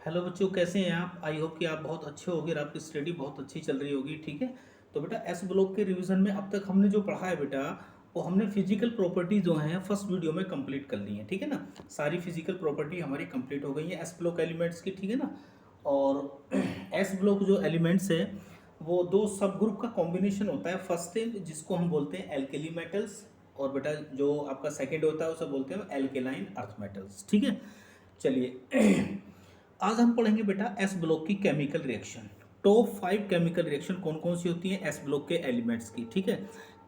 Hello बच्चों, कैसे हैं आप? आई होप कि आप बहुत अच्छे होंगे और आपकी स्टडी बहुत अच्छी चल रही होगी। ठीक है, तो बेटा एस ब्लॉक के रिवीजन में अब तक हमने जो पढ़ा है बेटा, वो हमने फिजिकल प्रॉपर्टी जो हैं फर्स्ट वीडियो में कंप्लीट कर ली है। ठीक है ना, सारी फिजिकल प्रॉपर्टी हमारी कंप्लीट हो गई है एस ब्लॉक एलिमेंट्स की। ठीक है ना, और एस ब्लॉक जो एलिमेंट्स है वो दो सब ग्रुप का कॉम्बिनेशन होता है। फर्स्ट है जिसको हम बोलते हैं एल्केली मेटल्स, और बेटा जो आपका सेकेंड होता है उसे बोलते हैं एल्केलाइन अर्थ मेटल्स। ठीक है, चलिए आज हम पढ़ेंगे बेटा एस ब्लॉक की chemical reaction. Top 5 chemical reaction कौन कौन सी होती हैं एस ब्लॉक के एलिमेंट्स की। ठीक है,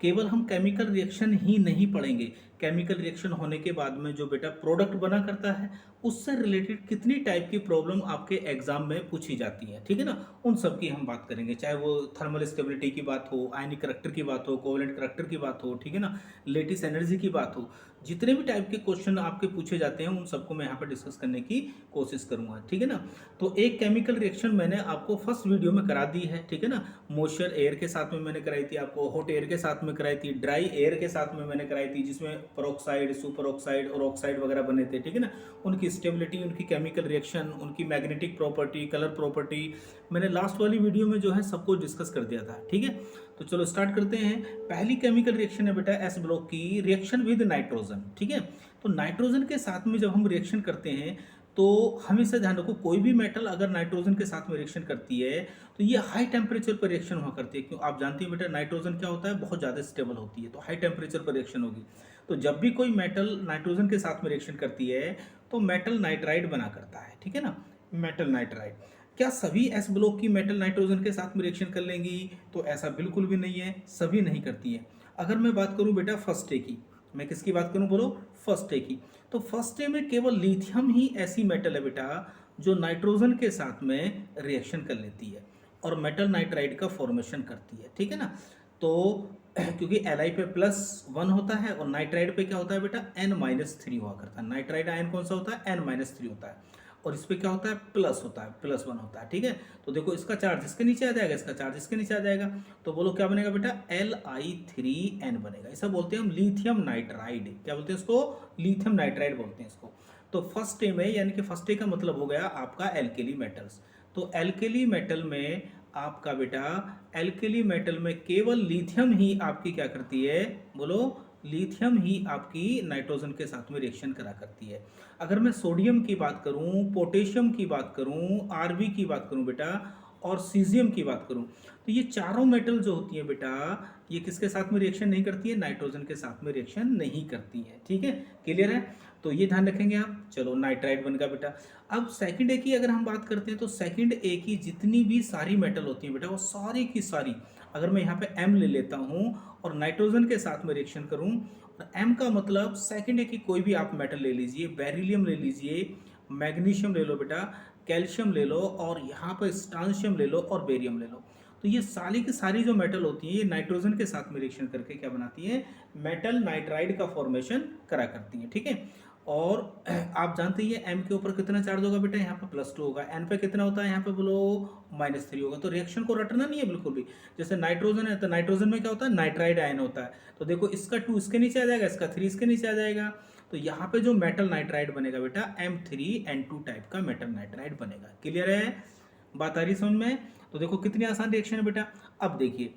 केवल हम केमिकल रिएक्शन ही नहीं पढ़ेंगे, केमिकल रिएक्शन होने के बाद में जो बेटा प्रोडक्ट बना करता है उससे रिलेटेड कितनी टाइप की प्रॉब्लम आपके एग्जाम में पूछी जाती है। ठीक है ना, उन सब की हम बात करेंगे, चाहे वो थर्मल स्टेबिलिटी की बात हो, आयनिक करैक्टर की बात हो, कोवेलेंट करैक्टर की बात हो, ठीक है ना, लेटिस एनर्जी की बात हो। जितने भी टाइप के क्वेश्चन आपके पूछे जाते हैं उन सबको मैं यहाँ पर डिस्कस करने की कोशिश करूंगा। ठीक है ना, तो एक केमिकल रिएक्शन मैंने आपको फर्स्ट वीडियो में करा दी है। ठीक है ना, मॉइस्चर एयर के साथ में मैंने कराई थी, आपको हॉट एयर के साथ में कराई थी, ड्राई एयर के साथ में मैंने कराई थी, जिसमें पेरोक्साइड, सुपर ऑक्साइड और ऑक्साइड वगैरह बने थे। ठीक है ना, उनकी स्टेबिलिटी, उनकी केमिकल रिएक्शन, उनकी मैग्नेटिक प्रॉपर्टी, कलर प्रॉपर्टी मैंने लास्ट वाली वीडियो में जो है सबको डिस्कस कर दिया था। ठीक है, तो चलो स्टार्ट करते हैं। पहली केमिकल रिएक्शन है बेटा एस ब्लॉक की रिएक्शन विद नाइट्रोजन। ठीक है, तो नाइट्रोजन के साथ में जब हम रिएक्शन करते हैं तो हमेशा ध्यान रखो, कोई भी मेटल अगर नाइट्रोजन के साथ में रिएक्शन करती है तो ये हाई टेम्परेचर पर रिएक्शन हुआ करती है। क्यों? आप जानते हैं बेटा नाइट्रोजन क्या होता है, बहुत ज़्यादा स्टेबल होती है, तो हाई टेम्परेचर पर रिएक्शन होगी। तो जब भी कोई मेटल नाइट्रोजन के साथ में रिएक्शन करती है तो मेटल नाइट्राइड बना करता है। ठीक है ना, मेटल नाइट्राइड। क्या सभी एस ब्लॉक की मेटल नाइट्रोजन के साथ में रिएक्शन कर लेंगी? तो ऐसा बिल्कुल भी नहीं है, सभी नहीं करती है। अगर मैं बात करूं बेटा फर्स्ट ए की, मैं किसकी बात करूं बोलो? फर्स्ट ए की। तो फर्स्ट ए में केवल लिथियम ही ऐसी मेटल है बेटा जो नाइट्रोजन के साथ में रिएक्शन कर लेती है और मेटल नाइट्राइड का फॉर्मेशन करती है। ठीक है ना, तो क्योंकि Li पे +1 होता है और नाइट्राइड पे क्या होता है बेटा N-3 हुआ करता है। नाइट्राइड आयन कौन सा होता है? N-3 होता है, और इस पे क्या होता है? प्लस होता है, +1 होता है। ठीक है, तो देखो इसका चार्ज इसके नीचे आ जाएगा, इसका चार्ज इसके नीचे आ जाएगा, तो बोलो क्या बनेगा बेटा? Li3N बनेगा। ऐसा बोलते हैं हम लिथियम नाइट्राइड। क्या बोलते हैं इसको? लिथियम नाइट्राइड बोलते हैं इसको। तो फर्स्ट ए में, यानी कि फर्स्ट ए का मतलब हो गया आपका एल्केली मेटल्स। तो एल्केली मेटल में आपका बेटा, एल्केली मेटल में केवल लिथियम ही आपकी क्या करती है बोलो? लिथियम ही आपकी नाइट्रोजन के साथ में रिएक्शन करा करती है। अगर मैं सोडियम की बात करूं, पोटेशियम की बात करूं, आरबी की बात करूं बेटा, और सीजियम की बात करूं, तो ये चारों मेटल जो होती है बेटा, ये किसके साथ में रिएक्शन नहीं करती है? नाइट्रोजन के साथ में रिएक्शन नहीं करती है। ठीक है, क्लियर है? तो ये ध्यान रखेंगे आप। चलो नाइट्राइड बन गया बेटा। अब सेकंड ए की अगर हम बात करते हैं तो सेकंड ए की जितनी भी सारी मेटल होती हैं बेटा, वो सारी की सारी, अगर मैं यहाँ पे एम ले लेता हूँ और नाइट्रोजन के साथ में रिएक्शन करूँ, और एम का मतलब सेकंड ए की कोई भी आप मेटल ले लीजिए, बेरिलियम ले लीजिए, मैग्नीशियम ले लो बेटा, कैल्शियम ले लो, और यहाँ पर स्ट्रांशियम ले लो और बेरियम ले लो। तो ये सारी की सारी जो मेटल होती है ये नाइट्रोजन के साथ में रिएक्शन करके क्या बनाती है? मेटल नाइट्राइड का फॉर्मेशन करा करती है। ठीक है, और आप जानते ही एम के ऊपर कितना चार्ज होगा बेटा? यहाँ पे +2 होगा। एन पे कितना होता है? यहाँ पे बोलो -3 होगा। तो रिएक्शन को रटना नहीं है बिल्कुल भी। जैसे नाइट्रोजन है तो नाइट्रोजन में क्या होता है? नाइट्राइड आयन होता है। तो देखो इसका 2 इसके नीचे आ जाएगा, इसका 3 इसके नीचे आ जाएगा। तो यहाँ पे जो मेटल नाइट्राइड बनेगा बेटा M3N2 टाइप का मेटल नाइट्राइड बनेगा। क्लियर है? बात आ रही समझ में? तो देखो कितनी आसान रिएक्शन है बेटा। अब देखिए,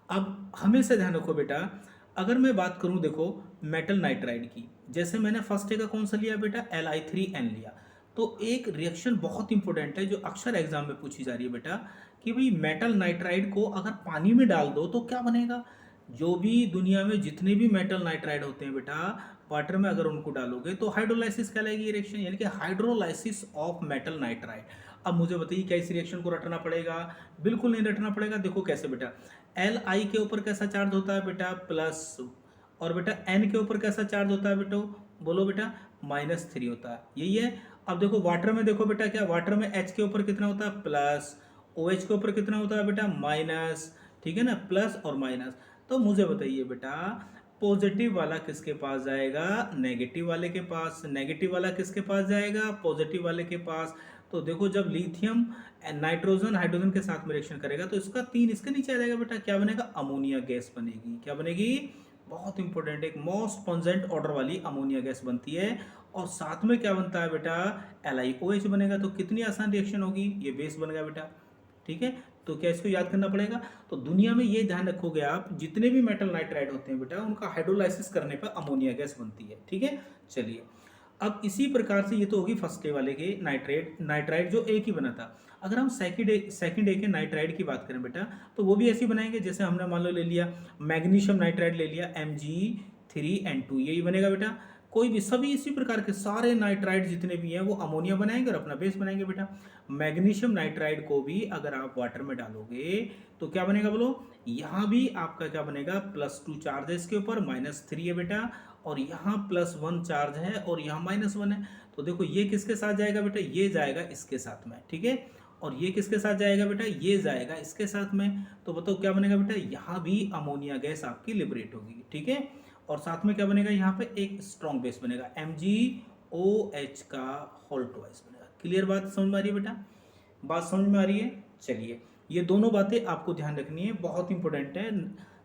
अब हमेशा ध्यान रखो बेटा, अगर मैं बात करूं देखो मेटल नाइट्राइड की, जैसे मैंने फर्स्ट ए का कौन सा लिया बेटा? Li3N लिया। तो एक रिएक्शन बहुत इंपॉर्टेंट है जो अक्सर एग्जाम में पूछी जा रही है बेटा, कि भाई मेटल नाइट्राइड को अगर पानी में डाल दो तो क्या बनेगा? जो भी दुनिया में जितने भी मेटल नाइट्राइड होते हैं बेटा, वाटर में अगर उनको डालोगे तो हाइड्रोलाइसिस कहलाएगी ये रिएक्शन, यानी कि हाइड्रोलाइसिस ऑफ मेटल नाइट्राइड। अब मुझे बताइए क्या इस रिएक्शन को रटना पड़ेगा? बिल्कुल नहीं रटना पड़ेगा। देखो कैसे बेटा, Li के ऊपर कैसा चार्ज होता है बेटा? प्लस, और बेटा N के ऊपर कैसा चार्ज होता है बेटा? बोलो बेटा -3 होता है, यही है। अब देखो वाटर में, देखो बेटा क्या, वाटर में H के ऊपर कितना होता है? प्लस, OH के ऊपर कितना होता है बेटा? माइनस। ठीक है ना, प्लस और माइनस। तो मुझे बताइए बेटा, पॉजिटिव वाला किसके पास जाएगा? नेगेटिव वाले के पास। नेगेटिव वाला किसके पास जाएगा? पॉजिटिव वाले के पास। तो देखो जब लिथियम नाइट्रोजन हाइड्रोजन के साथ में रिएक्शन करेगा तो इसका 3 इसके नीचे आ जाएगा बेटा, क्या बनेगा? अमोनिया गैस बनेगी। क्या बनेगी? बहुत इंपॉर्टेंट, एक मोस्ट पॉन्जेंट ऑर्डर वाली अमोनिया गैस बनती है। और साथ में क्या बनता है बेटा, LiOH बनेगा। तो कितनी आसान रिएक्शन होगी, ये बेस बन गया बेटा, ठीक है। तो क्या इसको याद करना पड़ेगा। तो दुनिया में ये ध्यान रखोगे आप, जितने भी मेटल नाइट्राइड होते हैं बेटा, उनका हाइड्रोलाइसिस करने पर अमोनिया गैस बनती है, ठीक है। चलिए, अब इसी प्रकार से ये तो होगी फर्स्ट डे वाले के नाइट्राइड जो एक ही बना था। अगर हम सेकंड डे के नाइट्राइड की बात करें बेटा, तो वो भी ऐसे ही बनाएंगे। जैसे हमने मान लो ले लिया मैग्नीशियम नाइट्राइड, ले लिया Mg3N2, यही बनेगा बेटा। कोई भी सभी इसी प्रकार के सारे नाइट्राइड जितने भी हैं वो अमोनिया बनाएंगे और अपना बेस बनाएंगे बेटा। मैग्नीशियम नाइट्राइड को भी अगर आप वाटर में डालोगे तो क्या बनेगा बोलो, यहाँ भी आपका क्या बनेगा, +2 चार्ज है इसके ऊपर, -3 है बेटा, और यहाँ +1 चार्ज है और यहाँ -1 है। तो देखो ये किसके साथ जाएगा बेटा, ये जाएगा इसके साथ में, ठीक है। और ये किसके साथ जाएगा बेटा, ये जाएगा इसके साथ में। तो बताओ क्या बनेगा बेटा, यहाँ भी अमोनिया गैस आपकी लिबरेट होगी, ठीक है। और साथ में क्या बनेगा, यहाँ पे एक स्ट्रॉन्ग बेस बनेगा, MgOH का होल ट्वाइस बनेगा। क्लियर बात समझ में आ रही है बेटा, बात समझ में आ रही है। चलिए, ये दोनों बातें आपको ध्यान रखनी है, बहुत इंपॉर्टेंट है,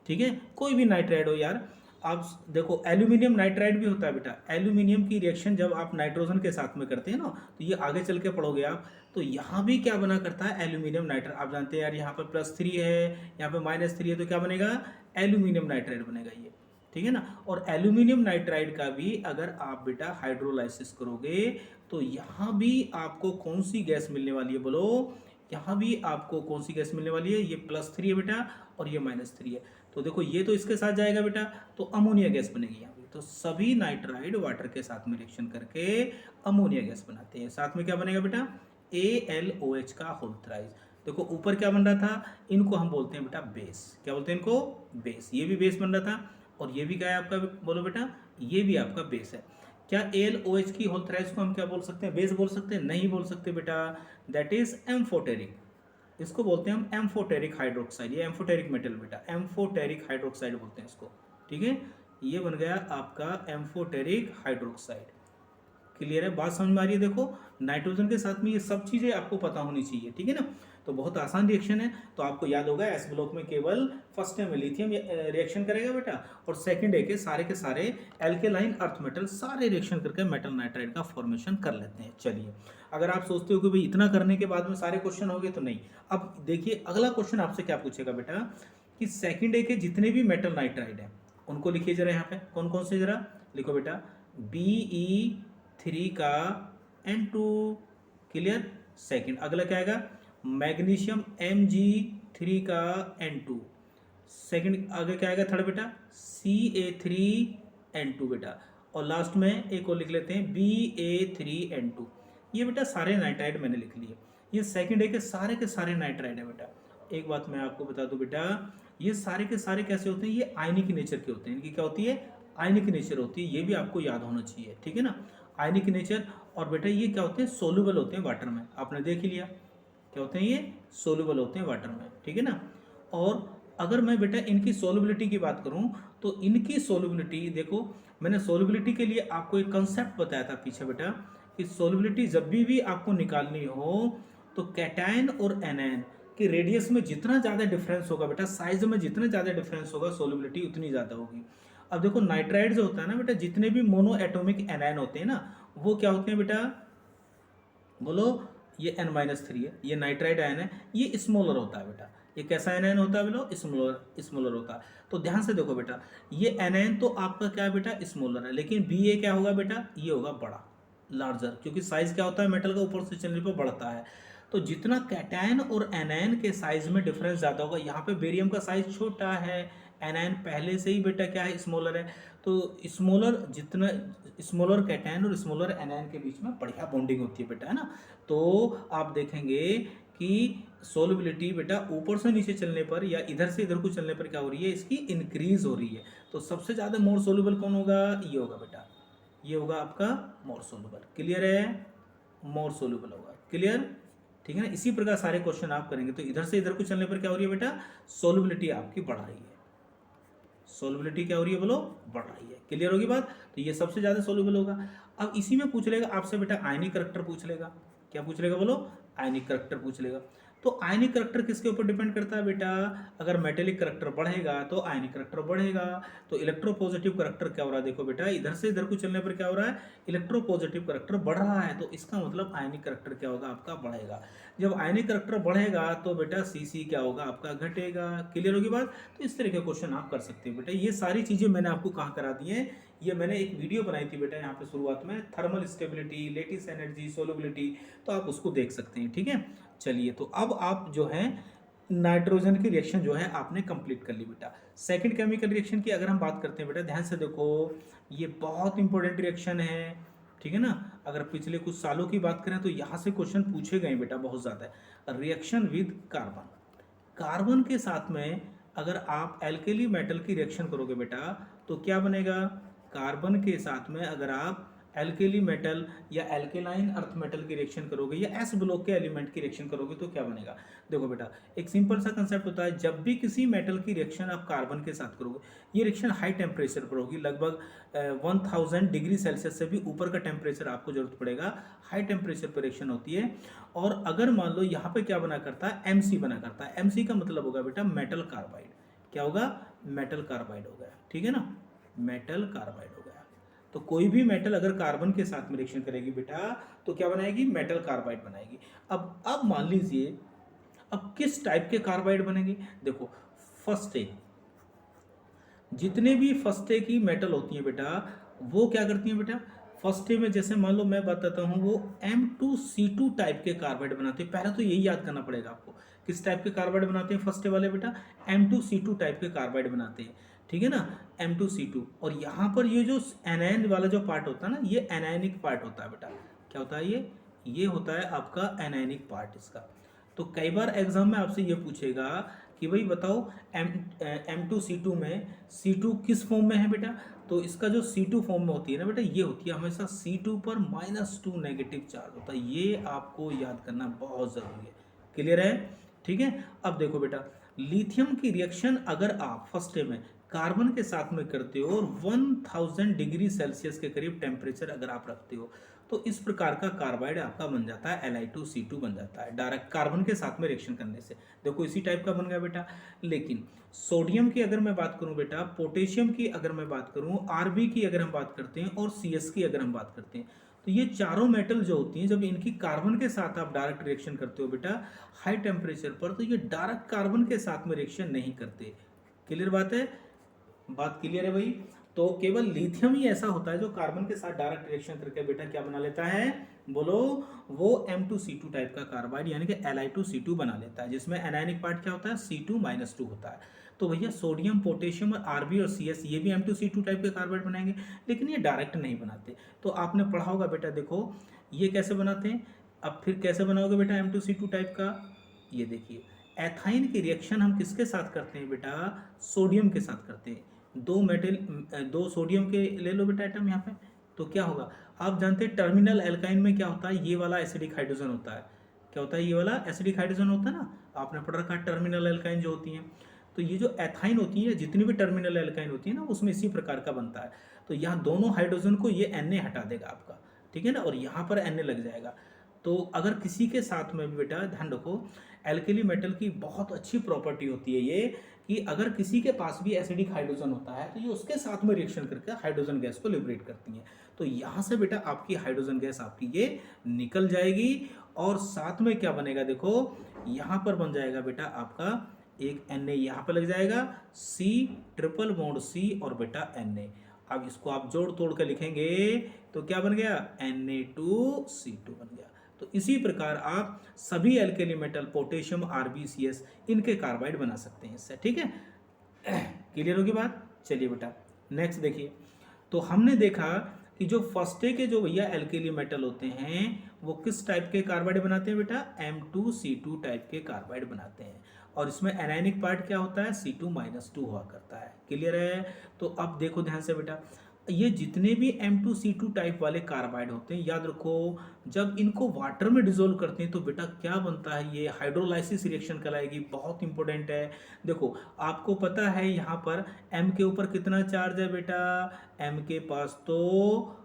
ठीक है। कोई भी नाइट्राइड हो यार, आप देखो एल्यूमिनियम नाइट्राइड भी होता है बेटा। एल्यूमिनियम की रिएक्शन जब आप नाइट्रोजन के साथ में करते हैं ना, तो ये आगे चल के पढ़ोगे आप, तो यहाँ भी क्या बना करता है, एल्यूमिनियम नाइट्राइड। आप जानते हैं यार, यहाँ पर +3 है, यहाँ पे -3 है, तो क्या बनेगा, एल्यूमिनियम नाइट्राइड बनेगा ये, ठीक है ना। और एल्यूमिनियम नाइट्राइड का भी अगर आप बेटा हाइड्रोलाइसिस करोगे तो यहाँ भी आपको कौन सी गैस मिलने वाली है बोलो, यहाँ भी आपको कौन सी गैस मिलने वाली है, ये +3 है बेटा और ये -3 है। तो देखो ये तो इसके साथ जाएगा बेटा, तो अमोनिया गैस बनेगी यहाँ पे। तो सभी नाइट्राइड वाटर के साथ में रिएक्शन करके अमोनिया गैस बनाते हैं। साथ में क्या बनेगा बेटा, AlOH का होल थ्राइस। देखो ऊपर क्या बन रहा था, इनको हम बोलते हैं बेटा बेस। क्या बोलते हैं इनको, बेस। ये भी बेस बन रहा था और ये भी क्या है आपका, बोलो बेटा, ये भी आपका बेस है। क्या AlOH की होल थ्राइस को हम क्या बोल सकते हैं, बेस बोल सकते हैं, नहीं बोल सकते बेटा, दैट इज एम्फोटेरिक। इसको बोलते हैं हम एम्फोटेरिक हाइड्रोक्साइड, ये एम्फोटेरिक मेटल बेटा, एम्फोटेरिक हाइड्रोक्साइड बोलते हैं इसको, ठीक है। ये बन गया आपका एम्फोटेरिक हाइड्रोक्साइड। क्लियर है, बात समझ में आ रही है। देखो नाइट्रोजन के साथ में ये सब चीज़ें आपको पता होनी चाहिए, ठीक है ना। तो बहुत आसान रिएक्शन है। तो आपको याद होगा एस ब्लॉक में केवल फर्स्ट डे में लिथियम रिएक्शन करेगा बेटा, और सेकंड डे के सारे एल्केलाइन अर्थ मेटल सारे रिएक्शन करके मेटल नाइट्राइड का फॉर्मेशन कर लेते हैं। चलिए, अगर आप सोचते हो कि भाई इतना करने के बाद में सारे क्वेश्चन हो गए, तो नहीं। अब देखिए अगला क्वेश्चन आपसे क्या पूछेगा बेटा, कि सेकंड डे के जितने भी मेटल नाइट्राइड हैं उनको लिखिए जरा। यहाँ पे कौन कौन से जरा लिखो बेटा, Be3 का N2, क्लियर। सेकंड अगला क्या आएगा, मैग्नीशियम Mg3 का N2। सेकंड आगे क्या आएगा, थर्ड बेटा Ca3N2 बेटा। और लास्ट में एक और लिख लेते हैं Ba3N2। ये बेटा सारे नाइट्राइड मैंने लिख लिए, ये सेकंड डे के सारे नाइट्राइड है बेटा। एक बात मैं आपको बता दूं बेटा, ये सारे के सारे कैसे होते हैं, ये आयनिक नेचर के होते हैं। इनकी क्या होती है, आयनिक नेचर होती है, ये भी आपको याद होना चाहिए, ठीक है ना। आयनिक नेचर, और बेटा ये क्या होते हैं, सोल्यूबल होते हैं वाटर में, आपने देख ही लिया क्या होते हैं, ये सोल्यूबल होते हैं वाटर में, ठीक है ना। और अगर मैं बेटा इनकी सोल्युबिलिटी की बात करूं, तो इनकी सोल्युबिलिटी देखो, मैंने सोल्युबिलिटी के लिए आपको एक कंसेप्ट बताया था पीछे बेटा, कि सोल्युबिलिटी जब भी आपको निकालनी हो तो कैटायन और एनायन कि रेडियस में जितना ज़्यादा डिफरेंस होगा बेटा, साइज में जितना ज़्यादा डिफरेंस होगा, सोल्युबिलिटी उतनी ज़्यादा होगी। अब देखो नाइट्राइड जो होता है ना बेटा, जितने भी मोनो एटॉमिक एनायन होते हैं ना, वो क्या होते हैं बेटा, बोलो, ये N-3 है, ये नाइट्राइड आयन है, ये स्मॉलर होता है बेटा। ये कैसा एनायन होता है बोलो, स्मॉलर होता है। तो ध्यान से देखो बेटा, ये एनायन तो आपका क्या है बेटा, स्मॉलर है, लेकिन Ba क्या होगा बेटा, ये होगा बड़ा, लार्जर, क्योंकि साइज क्या होता है मेटल का, ऊपर से चलने पर बढ़ता है। तो जितना कैटायन और एनायन के साइज में डिफरेंस ज़्यादा होगा, यहाँ पे बेरियम का साइज छोटा है, एनायन पहले से ही बेटा क्या है, स्मॉलर है। तो स्मॉलर जितना स्मॉलर कैटायन और स्मॉलर एनायन के बीच में बढ़िया बॉन्डिंग होती है बेटा, है ना। तो आप देखेंगे कि सोल्युबिलिटी बेटा ऊपर से नीचे चलने पर या इधर से इधर को चलने पर क्या हो रही है, इसकी इंक्रीज हो रही है। तो सबसे ज़्यादा मोर सोल्युबल कौन होगा, ये होगा बेटा, ये होगा आपका मोर सोल्युबल। क्लियर है, मोर सोल्युबल होगा, क्लियर, ठीक है ना। इसी प्रकार सारे क्वेश्चन आप करेंगे तो इधर से इधर को चलने पर क्या हो रही है बेटा, सोल्युबिलिटी आपकी बढ़ रही है, सोल्युबिलिटी क्या हो रही है बोलो, बढ़ रही है। क्लियर होगी बात। तो ये सबसे ज़्यादा सोल्युबल होगा। अब इसी में पूछ लेगा आपसे बेटा आयनिक करैक्टर पूछ लेगा, क्या पूछ लेगा बोलो, आयनिक करैक्टर पूछ लेगा। तो आयनिक करैक्टर किसके ऊपर डिपेंड करता है बेटा? अगर मेटेलिक करैक्टर बढ़ेगा तो आयनिक करैक्टर बढ़ेगा। तो इलेक्ट्रोपॉजिटिव करैक्टर क्या हो रहा है? देखो बेटा, इधर से इधर को चलने पर क्या हो रहा है? इलेक्ट्रोपॉजिटिव करैक्टर बढ़ रहा है, तो इसका मतलब आयनिक करैक्टर क्या होगा? आपका बढ़ेगा। जब आयनिक करैक्टर बढ़ेगा तो बेटा सीसी क्या होगा? आपका घटेगा। क्लियर होगी बात? तो इस तरह के क्वेश्चन आप कर सकते हो बेटा। ये सारी चीजें मैंने आपको कहाँ करा दी हैं? ये मैंने एक वीडियो बनाई थी बेटा यहाँ पे शुरुआत में, thermal stability, lattice energy, solubility, तो आप उसको देख सकते हैं। ठीक है, चलिए, तो अब आप जो है नाइट्रोजन की रिएक्शन जो है आपने कंप्लीट कर ली बेटा। सेकंड केमिकल रिएक्शन की अगर हम बात करते हैं बेटा, ध्यान से देखो, ये बहुत इंपॉर्टेंट रिएक्शन है। ठीक है ना? अगर पिछले कुछ सालों की बात करें तो यहाँ से क्वेश्चन पूछे गए बेटा बहुत ज़्यादा। रिएक्शन विद कार्बन, कार्बन के साथ में अगर आप एल्केली मेटल की रिएक्शन करोगे बेटा तो क्या बनेगा? कार्बन के साथ में अगर आप एल्केली मेटल या एल्केलाइन अर्थ मेटल की रिएक्शन करोगे या एस ब्लॉक के एलिमेंट की रिएक्शन करोगे तो क्या बनेगा? देखो बेटा, एक सिंपल सा कंसेप्ट होता है, जब भी किसी मेटल की रिएक्शन आप कार्बन के साथ करोगे, ये रिएक्शन हाई टेम्परेचर पर होगी, लगभग 1000 डिग्री सेल्सियस से भी ऊपर का टेम्परेचर आपको जरूरत पड़ेगा। हाई टेम्परेचर पर रिएक्शन होती है। और अगर मान लो यहाँ पे क्या बना करता है? एमसी बना करता है। एमसी का मतलब होगा बेटा मेटल कार्बाइड। क्या होगा? मेटल कार्बाइड हो गया। ठीक है ना? मेटल कार्बाइड हो गया। तो कोई भी मेटल अगर कार्बन के साथ में रिएक्शन करेगी बेटा तो क्या बनाएगी? मेटल कार्बाइड बनाएगी। अब मान लीजिए, अब किस टाइप के कार्बाइड बनेंगे? देखो, फर्स्ट ए, जितने भी फर्स्ट ए की मेटल होती हैं बेटा वो क्या करती हैं बेटा? फर्स्ट ए में जैसे मान लो मैं बताता हूँ, वो M2C2 टाइप के कार्बाइड बनाते हैं। पहले तो यही याद करना पड़ेगा आपको, किस टाइप के कार्बाइड बनाते हैं फर्स्ट ए वाले बेटा? M2C2 टाइप के कार्बाइड बनाते हैं। ठीक है ना? M2C2। और यहाँ पर ये जो एनायन वाला जो पार्ट होता है ना, ये एनायनिक पार्ट होता है बेटा। क्या होता है ये होता है आपका एनायनिक पार्ट इसका। तो कई बार एग्जाम में आपसे ये पूछेगा कि भाई बताओ M2C2 में C2 किस फॉर्म में है बेटा? तो इसका जो C2 फॉर्म में होती है ना बेटा, ये होती है हमेशा C2 पर -2 नेगेटिव चार्ज होता है। ये आपको याद करना बहुत ज़रूरी है। क्लियर है? ठीक है, अब देखो बेटा, लिथियम की रिएक्शन अगर आप फर्स्ट में कार्बन के साथ में करते हो और 1000 डिग्री सेल्सियस के करीब टेम्परेचर अगर आप रखते हो तो इस प्रकार का कार्बाइड आपका बन जाता है Li2C2 बन जाता है, डायरेक्ट कार्बन के साथ में रिएक्शन करने से। देखो इसी टाइप का बन गया बेटा। लेकिन सोडियम की अगर मैं बात करूं बेटा, पोटेशियम की अगर मैं बात करूं, Rb की अगर हम बात करते हैं और CS की अगर हम बात करते हैं, तो ये चारों मेटल जो होती हैं, जब इनकी कार्बन के साथ आप डायरेक्ट रिएक्शन करते हो बेटा हाई टेम्परेचर पर, तो ये डायरेक्ट कार्बन के साथ में रिएक्शन नहीं करते। क्लियर बात है? बात क्लियर है भाई? तो केवल लिथियम ही ऐसा होता है जो कार्बन के साथ डायरेक्ट रिएक्शन करके बेटा क्या बना लेता है? बोलो, वो M2C2 टाइप का कार्बाइड यानी कि Li2C2 बना लेता है, जिसमें एनायनिक पार्ट क्या होता है? C2-2 होता है। तो भैया सोडियम, पोटेशियम और Rb और CS ये भी M2C2 टाइप के कार्बाइड बनाएंगे, लेकिन ये डायरेक्ट नहीं बनाते। तो आपने पढ़ा होगा बेटा, देखो ये कैसे बनाते हैं। अब फिर कैसे बनाओगे बेटा M2C2 टाइप का? ये देखिए, एथाइन की रिएक्शन हम किसके साथ करते हैं बेटा? सोडियम के साथ करते हैं। दो सोडियम के ले लो बेटा एटम यहाँ पे, तो क्या होगा? आप जानते हैं टर्मिनल एल्काइन में क्या होता है? ये वाला एसिडिक हाइड्रोजन होता है। क्या होता है? ये वाला एसिडिक हाइड्रोजन होता है ना, आपने पढ़ रखा है टर्मिनल एल्काइन जो होती हैं। तो ये जो एथाइन होती है, जितनी भी टर्मिनल एल्काइन होती है ना, उसमें इसी प्रकार का बनता है। तो यहाँ दोनों हाइड्रोजन को ये Na हटा देगा आपका। ठीक है ना? और यहाँ पर Na लग जाएगा। तो अगर किसी के साथ में भी बेटा ध्यान रखो, एल्केली मेटल की बहुत अच्छी प्रॉपर्टी होती है ये, कि अगर किसी के पास भी एसिडिक हाइड्रोजन होता है तो ये उसके साथ में रिएक्शन करके हाइड्रोजन गैस को लिबरेट करती हैं। तो यहाँ से बेटा आपकी हाइड्रोजन गैस आपकी ये निकल जाएगी। और साथ में क्या बनेगा? देखो यहाँ पर बन जाएगा बेटा आपका एक Na यहाँ पर लग जाएगा, C ट्रिपल बॉन्ड C और बेटा Na। अब इसको आप जोड़ तोड़ कर लिखेंगे तो क्या बन गया? Na2C2 बन गया। तो इसी प्रकार आप सभी alkali metal, potassium, Rb, CS इनके कार्बाइड बना सकते हैं इससे। ठीक है? क्लियर होगी बात? चलिए बेटा नेक्स्ट देखिए। तो हमने देखा कि जो फर्स्ट के जो भैया एल्केली मेटल होते हैं वो किस टाइप के कार्बाइड बनाते हैं बेटा? M2C2 टाइप के कार्बाइड बनाते हैं। और इसमें एनायनिक पार्ट क्या होता है? C2-2 हुआ करता है। क्लियर है? तो अब देखो ध्यान से बेटा, ये जितने भी M2C2 टाइप वाले कार्बाइड होते हैं, याद रखो, जब इनको वाटर में डिसोल्व करते हैं तो बेटा क्या बनता है? ये हाइड्रोलाइसिस रिएक्शन कहलाएगी। बहुत इंपॉर्टेंट है। देखो आपको पता है यहाँ पर M के ऊपर कितना चार्ज है बेटा? M के पास तो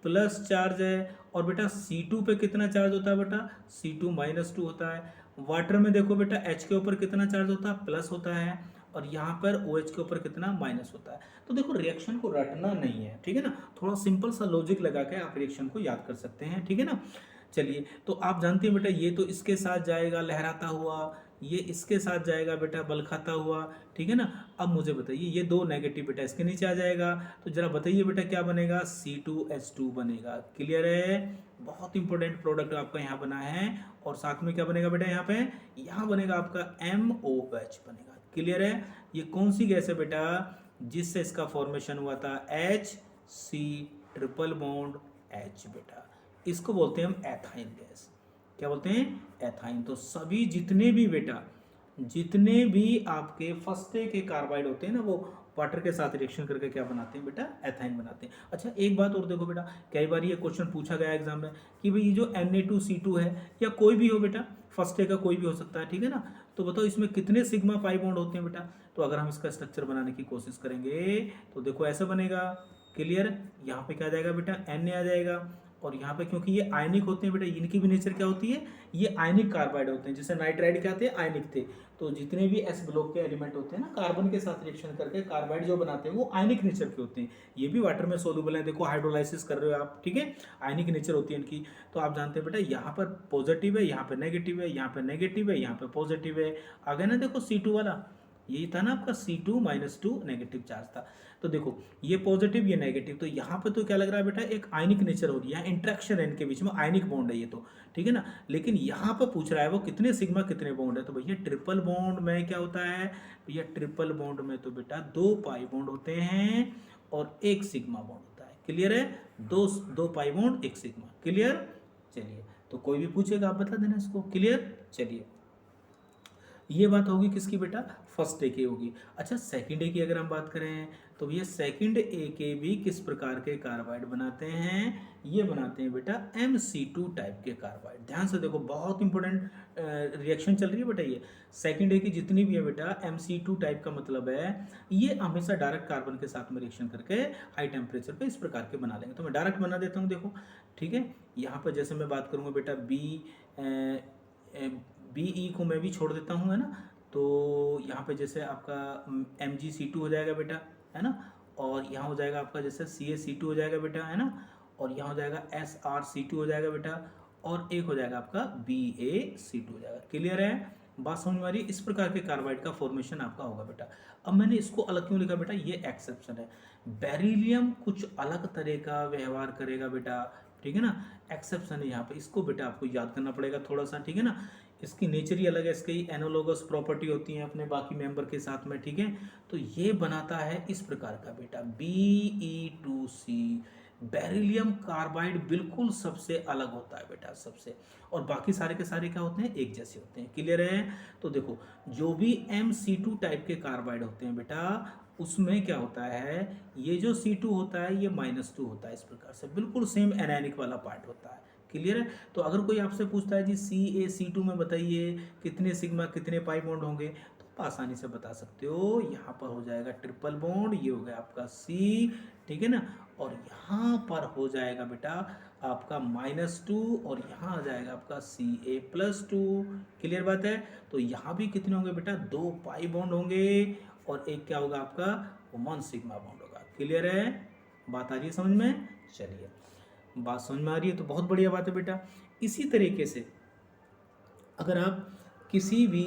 प्लस चार्ज है, और बेटा C2 पे कितना चार्ज होता है बेटा, C2 - 2 होता है। वाटर में देखो बेटा H के ऊपर कितना चार्ज होता है, प्लस होता है, और यहाँ पर OH के ऊपर कितना, माइनस होता है। तो देखो रिएक्शन को रटना नहीं है, ठीक है ना, थोड़ा सिंपल सा लॉजिक लगा के आप रिएक्शन को याद कर सकते हैं, ठीक है ना। चलिए, तो आप जानते हैं बेटा ये तो इसके साथ जाएगा लहराता हुआ, ये इसके साथ जाएगा बेटा बलखाता हुआ, ठीक है ना। अब मुझे बताइए ये दो नेगेटिव बेटा इसके नीचे आ जाएगा, तो जरा बताइए बेटा क्या बनेगा, C2H2 बनेगा। क्लियर है, बहुत इंपॉर्टेंट प्रोडक्ट आपका यहाँ बना है। और साथ में क्या बनेगा बेटा, यहाँ बनेगा आपका MOH बनेगा। क्लियर है, ये कौन सी गैस है बेटा, जिससे इसका फॉर्मेशन हुआ था, HC ट्रिपल बॉन्ड H बेटा, इसको बोलते हैं हम एथाइन गैस। क्या बोलते हैं, एथाइन। तो सभी जितने भी बेटा, जितने भी आपके फर्स्ट के कार्बाइड होते हैं ना, वो वाटर के साथ रिएक्शन करके क्या बनाते हैं बेटा, एथाइन बनाते हैं। अच्छा एक बात और देखो बेटा, कई बार ये क्वेश्चन पूछा गया एग्जाम में कि भाई ये जो Na2C2 है, या कोई भी हो बेटा, फर्स्ट का कोई भी हो सकता है, ठीक है ना, तो बताओ इसमें कितने सिग्मा पाई बॉन्ड होते हैं बेटा। तो अगर हम इसका स्ट्रक्चर बनाने की कोशिश करेंगे तो देखो ऐसा बनेगा। क्लियर, यहाँ पे क्या आ जाएगा बेटा, Na आ जाएगा, और यहाँ पे क्योंकि ये आयनिक होते हैं बेटा, इनकी भी नेचर क्या होती है, ये आयनिक कार्बाइड होते हैं। जैसे नाइट्राइड क्या थे, आयनिक थे। तो जितने भी एस ब्लॉक के एलिमेंट होते हैं ना, कार्बन के साथ रिएक्शन करके कार्बाइड जो बनाते हैं वो आयनिक नेचर के होते हैं। ये भी वाटर में सोलूबल है, देखो हाइड्रोलाइसिस कर रहे हो आप, ठीक है, आयनिक नेचर होती है इनकी। तो आप जानते हैं बेटा यहाँ पर पॉजिटिव है, यहाँ पे नेगेटिव है, यहाँ पे नेगेटिव है, यहाँ पे पॉजिटिव है। आगे ना देखो C2 वाला, यही था ना आपका C2 - 2 नेगेटिव चार्ज था। तो देखो ये पॉजिटिव ये नेगेटिव, तो यहाँ पे तो क्या लग रहा है बेटा, एक आयनिक नेचर हो रही है, इंट्रैक्शन है इनके बीच में, आयनिक बॉन्ड है ये तो, ठीक है ना। लेकिन यहाँ पर पूछ रहा है वो कितने सिग्मा कितने बॉन्ड है, तो भैया ट्रिपल बॉन्ड में क्या होता है भैया, ट्रिपल बॉन्ड में तो बेटा 2 पाई बॉन्ड होते हैं और 1 सिग्मा बॉन्ड होता है। क्लियर है, दो पाई बॉन्ड 1 सिग्मा। क्लियर, चलिए, तो कोई भी पूछेगा आप बता देना इसको। क्लियर, चलिए, ये बात होगी किसकी बेटा, फर्स्ट ए की होगी। अच्छा सेकंड ए की अगर हम बात करें तो भैया सेकंड ए के भी किस प्रकार के कार्बाइड बनाते हैं, ये बनाते हैं बेटा MC2 टाइप के कार्बाइड। ध्यान से देखो, बहुत इंपॉर्टेंट रिएक्शन चल रही है बेटा। ये सेकंड ए की जितनी भी है बेटा MC2 टाइप का मतलब है ये हमेशा डायरेक्ट कार्बन के साथ में रिएक्शन करके हाई टेम्परेचर पे इस प्रकार के बना लेंगे। तो मैं डायरेक्ट बना देता हूँ, देखो ठीक है। यहाँ पर जैसे मैं बात करूँगा बेटा BE को मैं भी छोड़ देता हूँ, है ना। तो यहाँ पे जैसे आपका MgC2 हो जाएगा बेटा, है ना, और यहाँ हो जाएगा आपका जैसे CaC2 हो जाएगा बेटा, है ना, और यहाँ हो जाएगा SrC2 हो जाएगा बेटा, और एक हो जाएगा आपका BaC2 हो जाएगा। क्लियर है, बात समझ में आ रही है। इस प्रकार के कार्बाइड का फॉर्मेशन आपका होगा बेटा। अब मैंने इसको अलग क्यों लिखा बेटा, ये एक्सेप्शन है। बेरिलियम कुछ अलग तरह का व्यवहार करेगा बेटा, ठीक है ना, एक्सेप्शन है यहाँ पे, इसको बेटा आपको याद करना पड़ेगा थोड़ा सा, ठीक है ना। इसकी नेचर ही अलग है, इसकी एनालोगस प्रॉपर्टी होती है अपने बाकी मेंबर के साथ में, ठीक है। तो ये बनाता है इस प्रकार का बेटा Be2C। बेरिलियम कार्बाइड बिल्कुल सबसे अलग होता है बेटा, सबसे, और बाकी सारे के सारे क्या होते हैं, एक जैसे होते हैं। क्लियर है, तो देखो जो भी MC2 टाइप के कार्बाइड होते हैं बेटा, उसमें क्या होता है, ये जो C2 होता है ये -2 होता है, इस प्रकार से बिल्कुल सेम एनायनिक वाला पार्ट होता है। क्लियर है, तो अगर कोई आपसे पूछता है जी CaC2 में बताइए कितने सिग्मा कितने पाई बॉन्ड होंगे, तो आप आसानी से बता सकते हो। यहाँ पर हो जाएगा ट्रिपल बॉन्ड, ये हो गया आपका C, ठीक है ना, और यहाँ पर हो जाएगा बेटा आपका -2, और यहाँ आ जाएगा आपका Ca+2। क्लियर बात है, तो यहाँ भी कितने होंगे बेटा, 2 पाई बॉन्ड होंगे, और एक क्या होगा आपका 1 सिग्मा बॉन्ड होगा। क्लियर है, बात आ रही है समझ में, चलिए बात समझ में आ रही है तो बहुत बढ़िया बात है बेटा। इसी तरीके से अगर आप किसी भी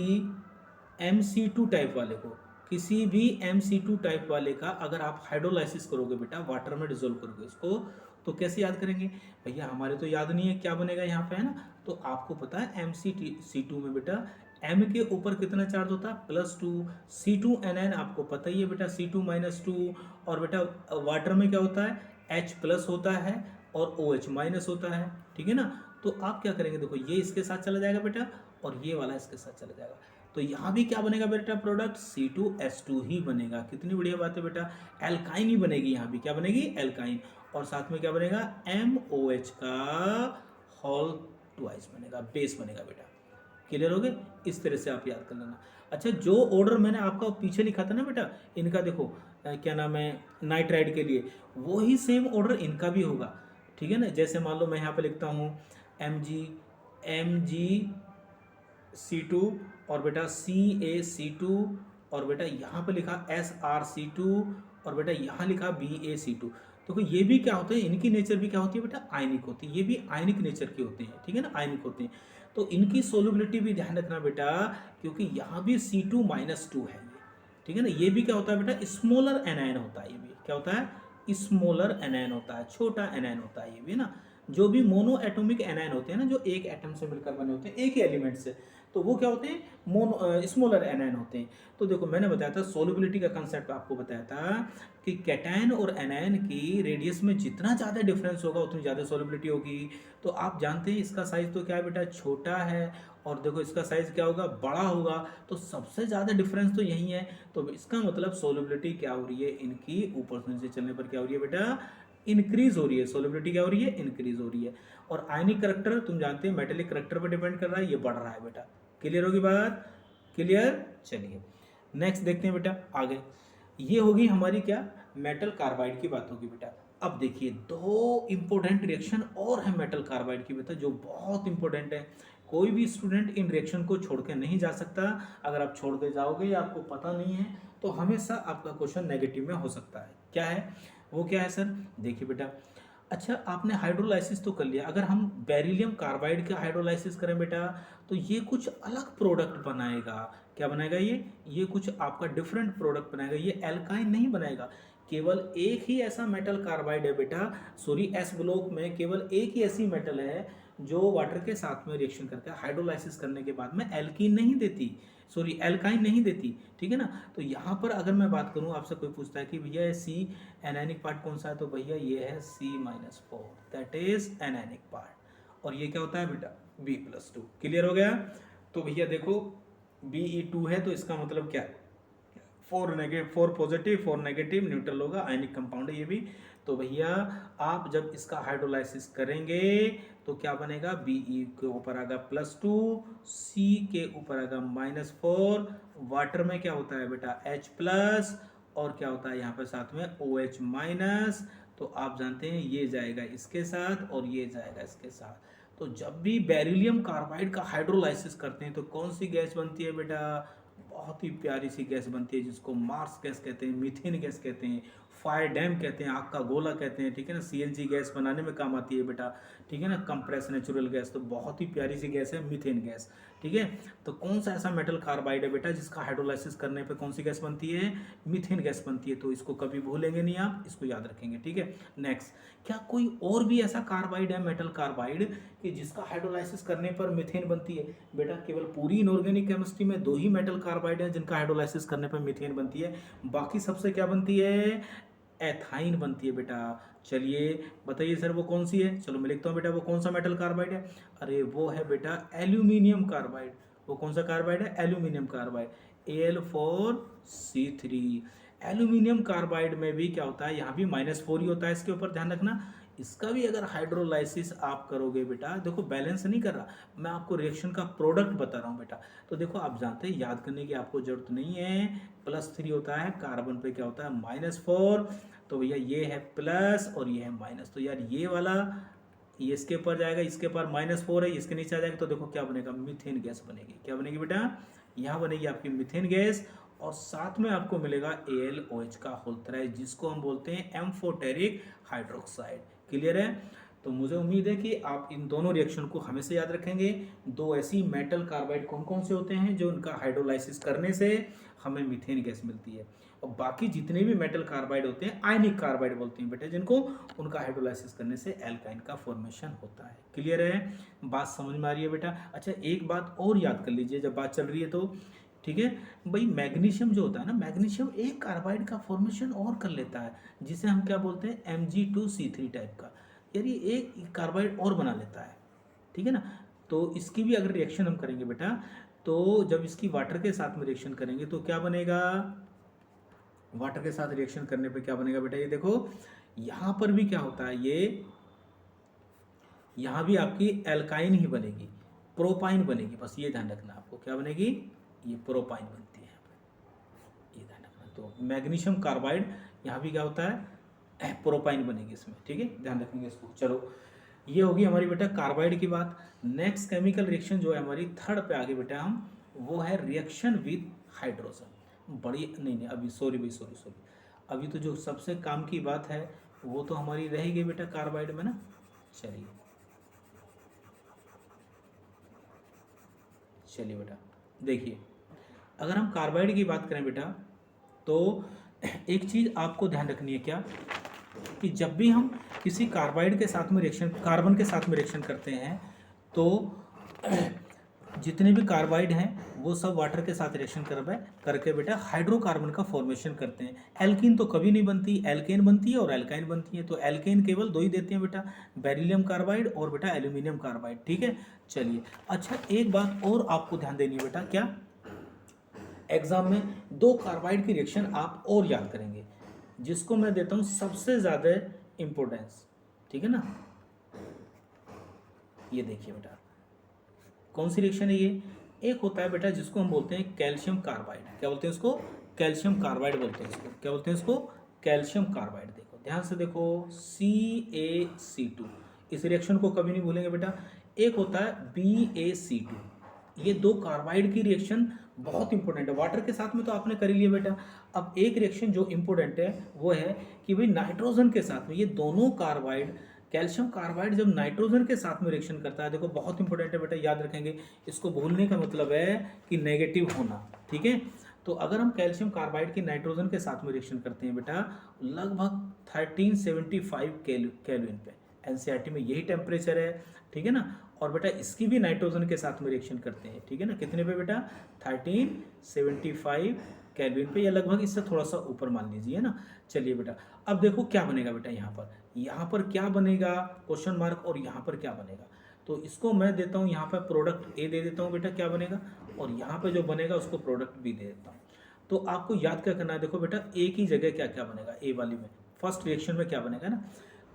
MC2 टाइप वाले को, किसी भी MC2 टाइप वाले का अगर आप हाइड्रोलाइसिस करोगे बेटा, वाटर में डिजोल्व करोगे इसको, तो कैसे याद करेंगे भैया, हमारे तो याद नहीं है क्या बनेगा यहाँ पे, है ना। तो आपको पता है MCC2 में बेटा M के ऊपर कितना चार्ज होता है, +2, C2N आपको पता ही है बेटा, C2 - 2, और बेटा वाटर में क्या होता है, H+ होता है और OH- होता है, ठीक है ना। तो आप क्या करेंगे, देखो ये इसके साथ चला जाएगा बेटा, और ये वाला इसके साथ चला जाएगा, तो यहाँ भी क्या बनेगा बेटा, प्रोडक्ट C2H2 ही बनेगा। कितनी बढ़िया बात है बेटा, एल्काइन ही बनेगी, यहाँ भी क्या बनेगी, एल्काइन, और साथ में क्या बनेगा, MOH का होल ट्वाइस बनेगा, बेस बनेगा बेटा। क्लियर हो गए, इस तरह से आप याद कर लेना। अच्छा जो ऑर्डर मैंने आपका पीछे लिखा था ना बेटा, इनका देखो क्या नाम है, नाइट्राइड के लिए, वही सेम ऑर्डर इनका भी होगा। ठीक है ना। जैसे मान लो मैं यहाँ पे लिखता हूँ Mg और बेटा Ca और बेटा यहाँ पे लिखा Src2 और बेटा यहाँ लिखा Bac2। देखो ये भी क्या होते हैं, इनकी नेचर भी क्या होती है बेटा, आयनिक होती है। ये भी आयनिक नेचर की होती है, ठीक है ना, आयनिक होते हैं। तो इनकी सोलबिलिटी भी ध्यान रखना बेटा, क्योंकि यहाँ भी C2-2 है ये, ठीक है ना। ये भी क्या होता है बेटा, स्मॉलर एनायन होता है। ये भी क्या होता है, स्मॉलर एनायन होता है, छोटा एनायन होता है ये भी ना। जो भी मोनो एटॉमिक एनायन होते हैं ना, जो एक एटम से मिलकर बने होते हैं, एक ही एलिमेंट से, तो वो क्या होते हैं, मोनो स्मॉलर एनायन होते हैं। तो देखो मैंने बताया था सोलबिलिटी का कंसेप्ट, आपको बताया था कि कैटायन और एनायन की रेडियस में जितना ज़्यादा डिफरेंस होगा उतनी ज़्यादा सोलबिलिटी होगी। तो आप जानते हैं इसका साइज तो क्या है बेटा, छोटा है, और देखो इसका साइज क्या होगा, बड़ा होगा। तो सबसे ज़्यादा डिफरेंस तो यही है। तो इसका मतलब सोलबिलिटी क्या हो रही है, इनकी ऊपर से नीचे चलने पर क्या हो रही है बेटा, इंक्रीज हो रही है। सोलबिलिटी क्या हो रही है, इंक्रीज हो रही है। और आयनिक करैक्टर तुम जानते हैं मेटेलिक करैक्टर पर डिपेंड कर रहा है, ये बढ़ रहा है बेटा। क्लियर होगी बात, क्लियर। चलिए नेक्स्ट देखते हैं बेटा आगे। ये होगी हमारी क्या, मेटल कार्बाइड की बात होगी बेटा। अब देखिए दो इंपॉर्टेंट रिएक्शन और है मेटल कार्बाइड की बेटा, जो बहुत इंपॉर्टेंट है। कोई भी स्टूडेंट इन रिएक्शन को छोड़ के नहीं जा सकता। अगर आप छोड़ के जाओगे या आपको पता नहीं है तो हमेशा आपका क्वेश्चन नेगेटिव में हो सकता है। क्या है वो, क्या है सर, देखिए बेटा। अच्छा आपने हाइड्रोलाइसिस तो कर लिया, अगर हम बेरिलियम कार्बाइड का हाइड्रोलाइसिस करें बेटा, तो ये कुछ अलग प्रोडक्ट बनाएगा। क्या बनाएगा ये कुछ आपका डिफरेंट प्रोडक्ट बनाएगा। ये एल्काइन नहीं बनाएगा। केवल एक ही ऐसा मेटल कार्बाइड है बेटा, सॉरी एस ब्लॉक में केवल एक ही ऐसी मेटल है जो वाटर के साथ में रिएक्शन करके हाइड्रोलाइसिस करने के बाद में एल्कीन नहीं देती, सॉरी एल्काइन नहीं देती, ठीक है ना। तो यहाँ पर अगर मैं बात करूँ, आपसे कोई पूछता है कि भैया सी एनायनिक पार्ट कौन सा है, तो भैया ये है C-4, that is anionic part. और ये क्या होता है बेटा, B+2। क्लियर हो गया। तो भैया देखो Be2 है, तो इसका मतलब क्या है, 4 पॉजिटिव 4 नेगेटिव, न्यूट्रल होगा, आयनिक कंपाउंड है ये भी। तो भैया आप जब इसका हाइड्रोलाइसिस करेंगे तो क्या बनेगा, Be के ऊपर आएगा +2, C के ऊपर आएगा -4, वाटर में क्या होता है बेटा H+, और क्या होता है यहाँ पर साथ में OH-। तो आप जानते हैं ये जाएगा इसके साथ और ये जाएगा इसके साथ। तो जब भी बेरिलियम कार्बाइड का हाइड्रोलाइसिस करते हैं तो कौन सी गैस बनती है बेटा, बहुत ही प्यारी सी गैस बनती है, जिसको मार्स गैस कहते हैं, मीथेन गैस कहते हैं, फायर डैम कहते हैं, आग का गोला कहते हैं, ठीक है ना। सीएनजी गैस बनाने में काम आती है बेटा, ठीक है ना। कंप्रेस नेचुरल गैस, तो बहुत ही प्यारी सी गैस है मीथेन गैस, ठीक है। तो कौन सा ऐसा मेटल कार्बाइड है बेटा जिसका हाइड्रोलाइसिस करने पे कौन सी गैस बनती है, मीथेन गैस बनती है। तो इसको कभी भूलेंगे नहीं आप, इसको याद रखेंगे, ठीक है। नेक्स्ट, क्या कोई और भी ऐसा कार्बाइड है मेटल कार्बाइड कि जिसका हाइड्रोलाइसिस करने पर मीथेन बनती है, बेटा केवल पूरी इनऑर्गेनिक केमिस्ट्री में 2 ही मेटल कार्बाइड हैं जिनका हाइड्रोलाइसिस करने पर मीथेन बनती है। बाकी सबसे क्या बनती है, एथाइन बनती है बेटा। चलिए बताइए सर वो कौन सी है, चलो मैं लिखता हूँ बेटा वो कौन सा मेटल कार्बाइड है। अरे वो है बेटा एल्यूमिनियम कार्बाइड। वो कौन सा कार्बाइड है, aluminium carbide, Al4C3। Aluminium carbide में भी क्या होता है, यहाँ भी -4 ही होता है, इसके ऊपर ध्यान रखना। इसका भी अगर हाइड्रोलाइसिस आप करोगे बेटा, देखो बैलेंस नहीं कर रहा मैं, आपको रिएक्शन का प्रोडक्ट बता रहा हूँ बेटा। तो देखो आप जानते हैं, याद करने की आपको जरूरत नहीं है। +3 होता है, कार्बन पे क्या होता है -4। तो भैया ये है प्लस और ये है माइनस, तो यार ये वाला ये इसके ऊपर जाएगा, इसके ऊपर -4 है, इसके नीचे आ जाएगा, तो देखो क्या बनेगा, मीथेन गैस बनेगी। क्या बनेगी बेटा, यहाँ बनेगी आपकी मीथेन गैस, और साथ में आपको मिलेगा AlOH का होल थ्राइड, जिसको हम बोलते हैं एम्फोटेरिक हाइड्रोक्साइड। क्लियर है। तो मुझे उम्मीद है कि आप इन दोनों रिएक्शन को हमेशा याद रखेंगे। दो ऐसी मेटल कार्बाइड कौन कौन से होते हैं जो उनका हाइड्रोलाइसिस करने से हमें मीथेन गैस मिलती है, और बाकी जितने भी मेटल कार्बाइड होते हैं आयनिक कार्बाइड बोलते हैं बेटे, जिनको उनका हाइड्रोलाइसिस करने से एल्काइन का फॉर्मेशन होता है। क्लियर है, बात समझ में आ रही है बेटा। अच्छा एक बात और याद कर लीजिए जब बात चल रही है तो, ठीक है भाई, मैग्नीशियम जो होता है ना, मैग्नीशियम एक कार्बाइड का फॉर्मेशन और कर लेता है, जिसे हम क्या बोलते हैं Mg2C3 टाइप का, यार ये एक कार्बाइड और बना लेता है, ठीक है ना। तो इसकी भी अगर रिएक्शन हम करेंगे बेटा, तो जब इसकी वाटर के साथ में रिएक्शन करेंगे तो क्या बनेगा, वाटर के साथ रिएक्शन करने पे क्या बनेगा बेटा, ये देखो यहाँ पर भी क्या होता है, ये यहाँ भी आपकी एल्काइन ही बनेगी, प्रोपाइन बनेगी, बस ये ध्यान रखना आपको, क्या बनेगी, ये प्रोपाइन बनती है यहाँ पे, ये ध्यान रखना। तो मैग्नीशियम कार्बाइड यहाँ भी क्या होता है, प्रोपाइन बनेगी इसमें, ठीक है, ध्यान रखेंगे इसको। चलो, ये होगी हमारी बेटा कार्बाइड की बात। नेक्स्ट केमिकल रिएक्शन जो है हमारी थर्ड पे आगे बेटा हम, वो है रिएक्शन विद हाइड्रोजन। बड़ी नहीं नहीं अभी सॉरी भाई, सॉरी, अभी तो जो सबसे काम की बात है वो तो हमारी रहेगी बेटा कार्बाइड में ना। चलिए चलिए बेटा, देखिए, अगर हम कार्बाइड की बात करें बेटा, तो एक चीज़ आपको ध्यान रखनी है क्या, कि जब भी हम किसी कार्बाइड के साथ में रिएक्शन, कार्बन के साथ में रिएक्शन करते हैं, तो जितने भी कार्बाइड हैं वो सब वाटर के साथ रिएक्शन करके बेटा हाइड्रोकार्बन का फॉर्मेशन करते हैं। एल्कीन तो कभी नहीं बनती, एल्केन बनती है और एल्काइन बनती है। तो एल्केन केवल दो ही देते हैं बेटा, बेरिलियम कार्बाइड और बेटा एल्यूमिनियम कार्बाइड, ठीक है। चलिए, अच्छा एक बात और आपको ध्यान देनी है बेटा, क्या, एग्जाम में दो कार्बाइड की रिएक्शन आप और याद करेंगे, जिसको मैं देता हूं सबसे ज़्यादा इंपॉर्टेंस, ठीक है ना। ये देखिए बेटा, कौन सी रिएक्शन है ये, एक होता है बेटा जिसको हम बोलते हैं कैल्शियम कार्बाइड। क्या बोलते हैं इसको, कैल्शियम कार्बाइड बोलते हैं इसको। क्या बोलते हैं इसको, कैल्शियम कार्बाइड। देखो ध्यान से देखो, CaC2, इस रिएक्शन को कभी नहीं भूलेंगे बेटा। एक होता है BaC2, ये दो कार्बाइड की रिएक्शन बहुत इंपॉर्टेंट है। वाटर के साथ में तो आपने कर ही लिया बेटा। अब एक रिएक्शन जो इंपॉर्टेंट है वो है कि भाई नाइट्रोजन के साथ में ये दोनों कार्बाइड, कैल्शियम कार्बाइड जब नाइट्रोजन के साथ में रिएक्शन करता है, देखो बहुत इंपॉर्टेंट है बेटा, याद रखेंगे इसको। भूलने का मतलब है कि नेगेटिव होना, ठीक है। तो अगर हम कैल्शियम कार्बाइड की नाइट्रोजन के साथ में रिएक्शन करते हैं बेटा, लगभग 1375 केल्विन पे, एनसीईआरटी में यही टेम्परेचर है, ठीक है ना। और बेटा इसकी भी नाइट्रोजन के साथ में रिएक्शन करते हैं, ठीक है ना, कितने पे बेटा, 1375 केल्विन पे, या लगभग इससे थोड़ा सा ऊपर मान लीजिए ना। चलिए बेटा, अब देखो क्या बनेगा बेटा, यहाँ पर क्या बनेगा, क्वेश्चन मार्क, और यहाँ पर क्या बनेगा। तो इसको मैं देता हूँ यहाँ पर प्रोडक्ट ए दे देता हूँ बेटा, क्या बनेगा, और यहाँ पे जो बनेगा उसको प्रोडक्ट बी दे देता हूँ। तो आपको याद क्या करना है, देखो बेटा ए की जगह क्या क्या बनेगा, ए वाली में फर्स्ट रिएक्शन में क्या बनेगा ना।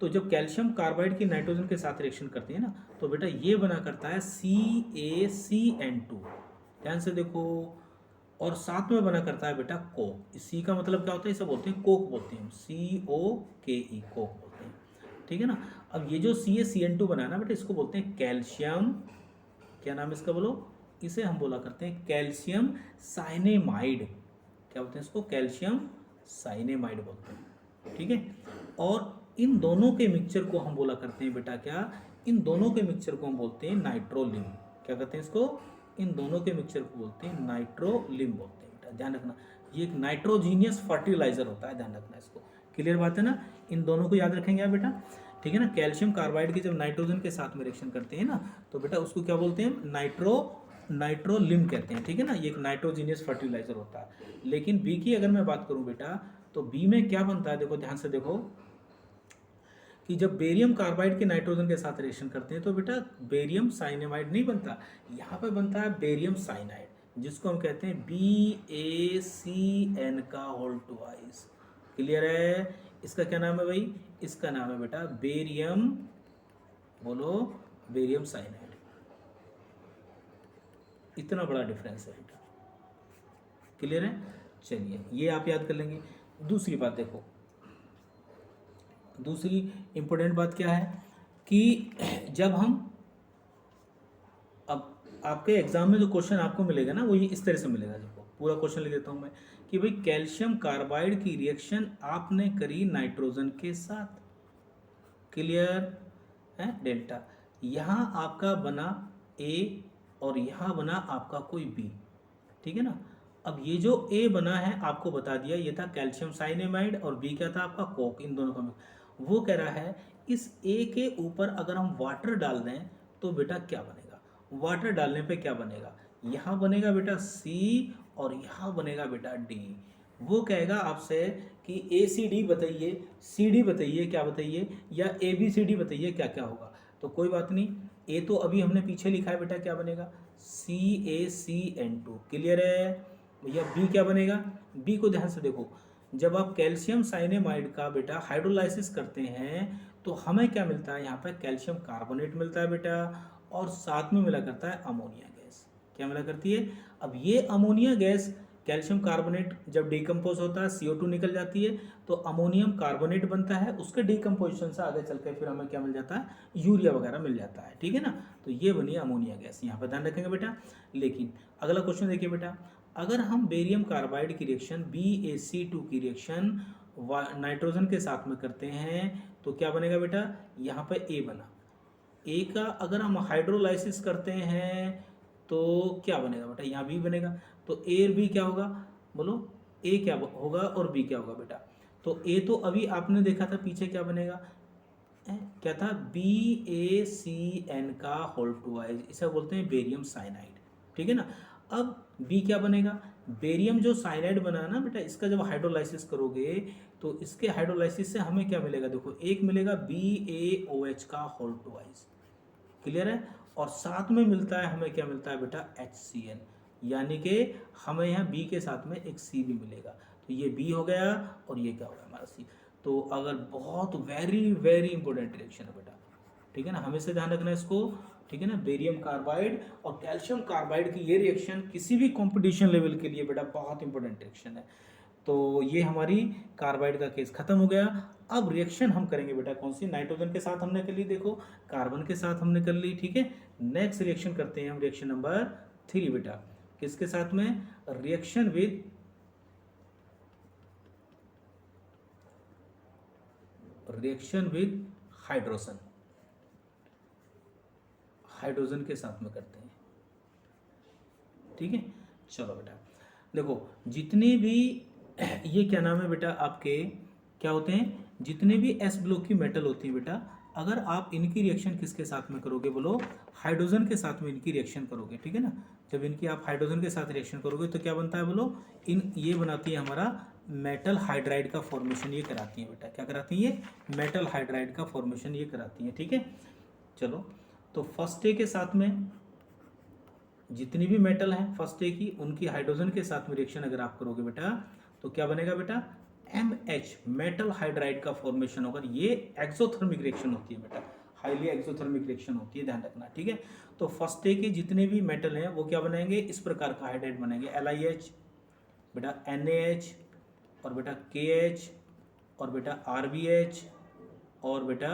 तो जब कैल्शियम कार्बाइड की नाइट्रोजन के साथ रिएक्शन करती है ना, तो बेटा ये बना करता है CaCN2, ध्यान से देखो। और साथ में बना करता है बेटा कोक। सी का मतलब क्या होता है, इसे बोलते हैं कोक, बोलते हैं COKE, कोक बोलते हैं, ठीक है ना। अब ये जो CaCN2 बना ना बेटा, इसको बोलते हैं कैल्शियम, क्या नाम है इसका बोलो, इसे हम बोला करते हैं कैल्शियम साइनेमाइड। क्या बोलते हैं इसको, कैल्शियम साइनेमाइड बोलते हैं, ठीक है। और इन दोनों के मिक्सचर को हम बोला करते हैं बेटा क्या, इन दोनों के मिक्सचर को हम बोलते हैं नाइट्रोलिम। क्या कहते हैं इसको, इन दोनों के मिक्सचर को बोलते हैं नाइट्रोलिम बोलते हैं बेटा, ध्यान रखना। ये एक नाइट्रोजीनियस फर्टिलाइजर होता है, ध्यान रखना इसको। क्लियर बात है ना, इन दोनों को याद रखेंगे आप बेटा, ठीक है ना। कैल्शियम कार्बाइड की जब नाइट्रोजन के साथ में रिएक्शन करते हैं ना, तो बेटा उसको क्या बोलते हैं, नाइट्रोलिम कहते हैं, ठीक है ना। ये एक नाइट्रोजीनियस फर्टिलाइजर होता है। लेकिन बी की अगर मैं बात करूं बेटा, तो बी में क्या बनता है, देखो ध्यान से देखो, कि जब बेरियम कार्बाइड के नाइट्रोजन के साथ रिएक्शन करते हैं तो बेटा बेरियम साइनेमाइड नहीं बनता, यहाँ पे बनता है बेरियम साइनाइड, जिसको हम कहते हैं BaCN का होल ट्वाइस। क्लियर है, इसका क्या नाम है भाई, इसका नाम है बेटा बेरियम, बोलो बेरियम साइनाइड। इतना बड़ा डिफरेंस है बेटा, क्लियर है। चलिए ये आप याद कर लेंगे। दूसरी बात देखो, दूसरी इंपॉर्टेंट बात क्या है, कि जब हम, अब आपके एग्जाम में जो क्वेश्चन आपको मिलेगा ना, वो ये इस तरह से मिलेगा। देखो पूरा क्वेश्चन लिख देता हूँ मैं, कि भाई कैल्शियम कार्बाइड की रिएक्शन आपने करी नाइट्रोजन के साथ, क्लियर है, डेल्टा, यहाँ आपका बना A और यहाँ बना आपका कोई B, ठीक है ना। अब ये जो A बना है आपको बता दिया, ये था कैल्शियम साइनेमाइड, और B क्या था आपका कोक, इन दोनों का। वो कह रहा है इस A के ऊपर अगर हम वाटर डाल दें तो बेटा क्या बनेगा, वाटर डालने पे क्या बनेगा, यहाँ बनेगा बेटा C और यहाँ बनेगा बेटा D। वो कहेगा आपसे कि ACD बताइए, CD बताइए, क्या बताइए, या ABCD बताइए क्या क्या होगा। तो कोई बात नहीं, A तो अभी हमने पीछे लिखा है बेटा, क्या बनेगा CaCN2, क्लियर है भैया। B क्या बनेगा, B को ध्यान से देखो, जब आप कैल्शियम साइनेमाइड का बेटा हाइड्रोलाइसिस करते हैं तो हमें क्या मिलता है, यहाँ पर कैल्शियम कार्बोनेट मिलता है बेटा, और साथ में मिला करता है अमोनिया गैस। क्या मिला करती है, अब ये अमोनिया गैस कैल्शियम कार्बोनेट जब डिकम्पोज होता है CO2 निकल जाती है तो अमोनियम कार्बोनेट बनता है, उसके डिकम्पोजिशन से आगे चल के फिर हमें क्या मिल जाता है, यूरिया वगैरह मिल जाता है, ठीक है ना। तो ये बनी अमोनिया गैस, यहाँ पर ध्यान रखेंगे बेटा। लेकिन अगला क्वेश्चन देखिए बेटा, अगर हम बेरियम कार्बाइड की रिएक्शन BaC2 की रिएक्शन नाइट्रोजन के साथ में करते हैं तो क्या बनेगा बेटा, यहाँ पर A बना। ए का अगर हम हाइड्रोलाइसिस करते हैं तो क्या बनेगा बेटा, यहाँ बी बनेगा। तो ए और बी क्या होगा, बोलो ए क्या होगा और बी क्या होगा बेटा। तो ए तो अभी आपने देखा था पीछे क्या बनेगा, क्या था, BaCN का होल ट्वाइस, इसे बोलते हैं बेरियम साइनाइड, ठीक है ना। अब बी क्या बनेगा, बेरियम जो साइनाइड बना ना बेटा, इसका जब हाइड्रोलाइसिस करोगे तो इसके हाइड्रोलाइसिस से हमें क्या मिलेगा, देखो एक मिलेगा BaOH का होल ट्वाइस, क्लियर है। और साथ में मिलता है हमें क्या मिलता है बेटा, HCN, यानी कि हमें यहाँ B के साथ में एक C भी मिलेगा। तो ये B हो गया और ये क्या हो गया हमारा C। तो अगर बहुत वेरी वेरी इंपॉर्टेंट रिएक्शन है बेटा, ठीक है ना, हमेशा ध्यान रखना इसको, ठीक है ना। बेरियम कार्बाइड और कैल्शियम कार्बाइड की ये रिएक्शन किसी भी कंपटीशन लेवल के लिए बेटा बहुत इंपॉर्टेंट रिएक्शन है। तो ये हमारी कार्बाइड का केस खत्म हो गया। अब रिएक्शन हम करेंगे बेटा कौन सी, नाइट्रोजन के साथ हमने कर ली, देखो कार्बन के साथ हमने कर ली, ठीक है। नेक्स्ट रिएक्शन करते हैं हम, रिएक्शन नंबर 3 बेटा, किसके साथ में, रिएक्शन विद हाइड्रोजन, हाइड्रोजन के साथ में करते हैं, ठीक है। चलो बेटा देखो, जितने भी ये क्या नाम है बेटा आपके, क्या होते हैं, जितने भी S ब्लॉक की मेटल होती है बेटा, अगर आप इनकी रिएक्शन किसके साथ में करोगे, बोलो हाइड्रोजन के साथ में इनकी रिएक्शन करोगे, ठीक है ना। जब इनकी आप हाइड्रोजन के साथ रिएक्शन करोगे तो क्या बनता है, बोलो ये बनाती है हमारा मेटल हाइड्राइड का फॉर्मेशन, ये कराती है बेटा, क्या कराती है, मेटल हाइड्राइड का फॉर्मेशन ये कराती है, ठीक है। चलो तो फर्स्ट ए के साथ में जितनी भी मेटल हैं फर्स्ट ए की, उनकी हाइड्रोजन के साथ में रिएक्शन अगर आप करोगे बेटा तो क्या बनेगा बेटा, MH मेटल हाइड्राइड का फॉर्मेशन होगा। ये एक्सोथर्मिक रिएक्शन होती है बेटा, हाईली एक्सोथर्मिक रिएक्शन होती है, ध्यान रखना, ठीक है। तो फर्स्ट ए के जितने भी मेटल हैं वो क्या बनाएंगे, इस प्रकार का हाइड्राइड बनेंगे, LiH बेटा, NaH और बेटा KH और बेटा RBH और बेटा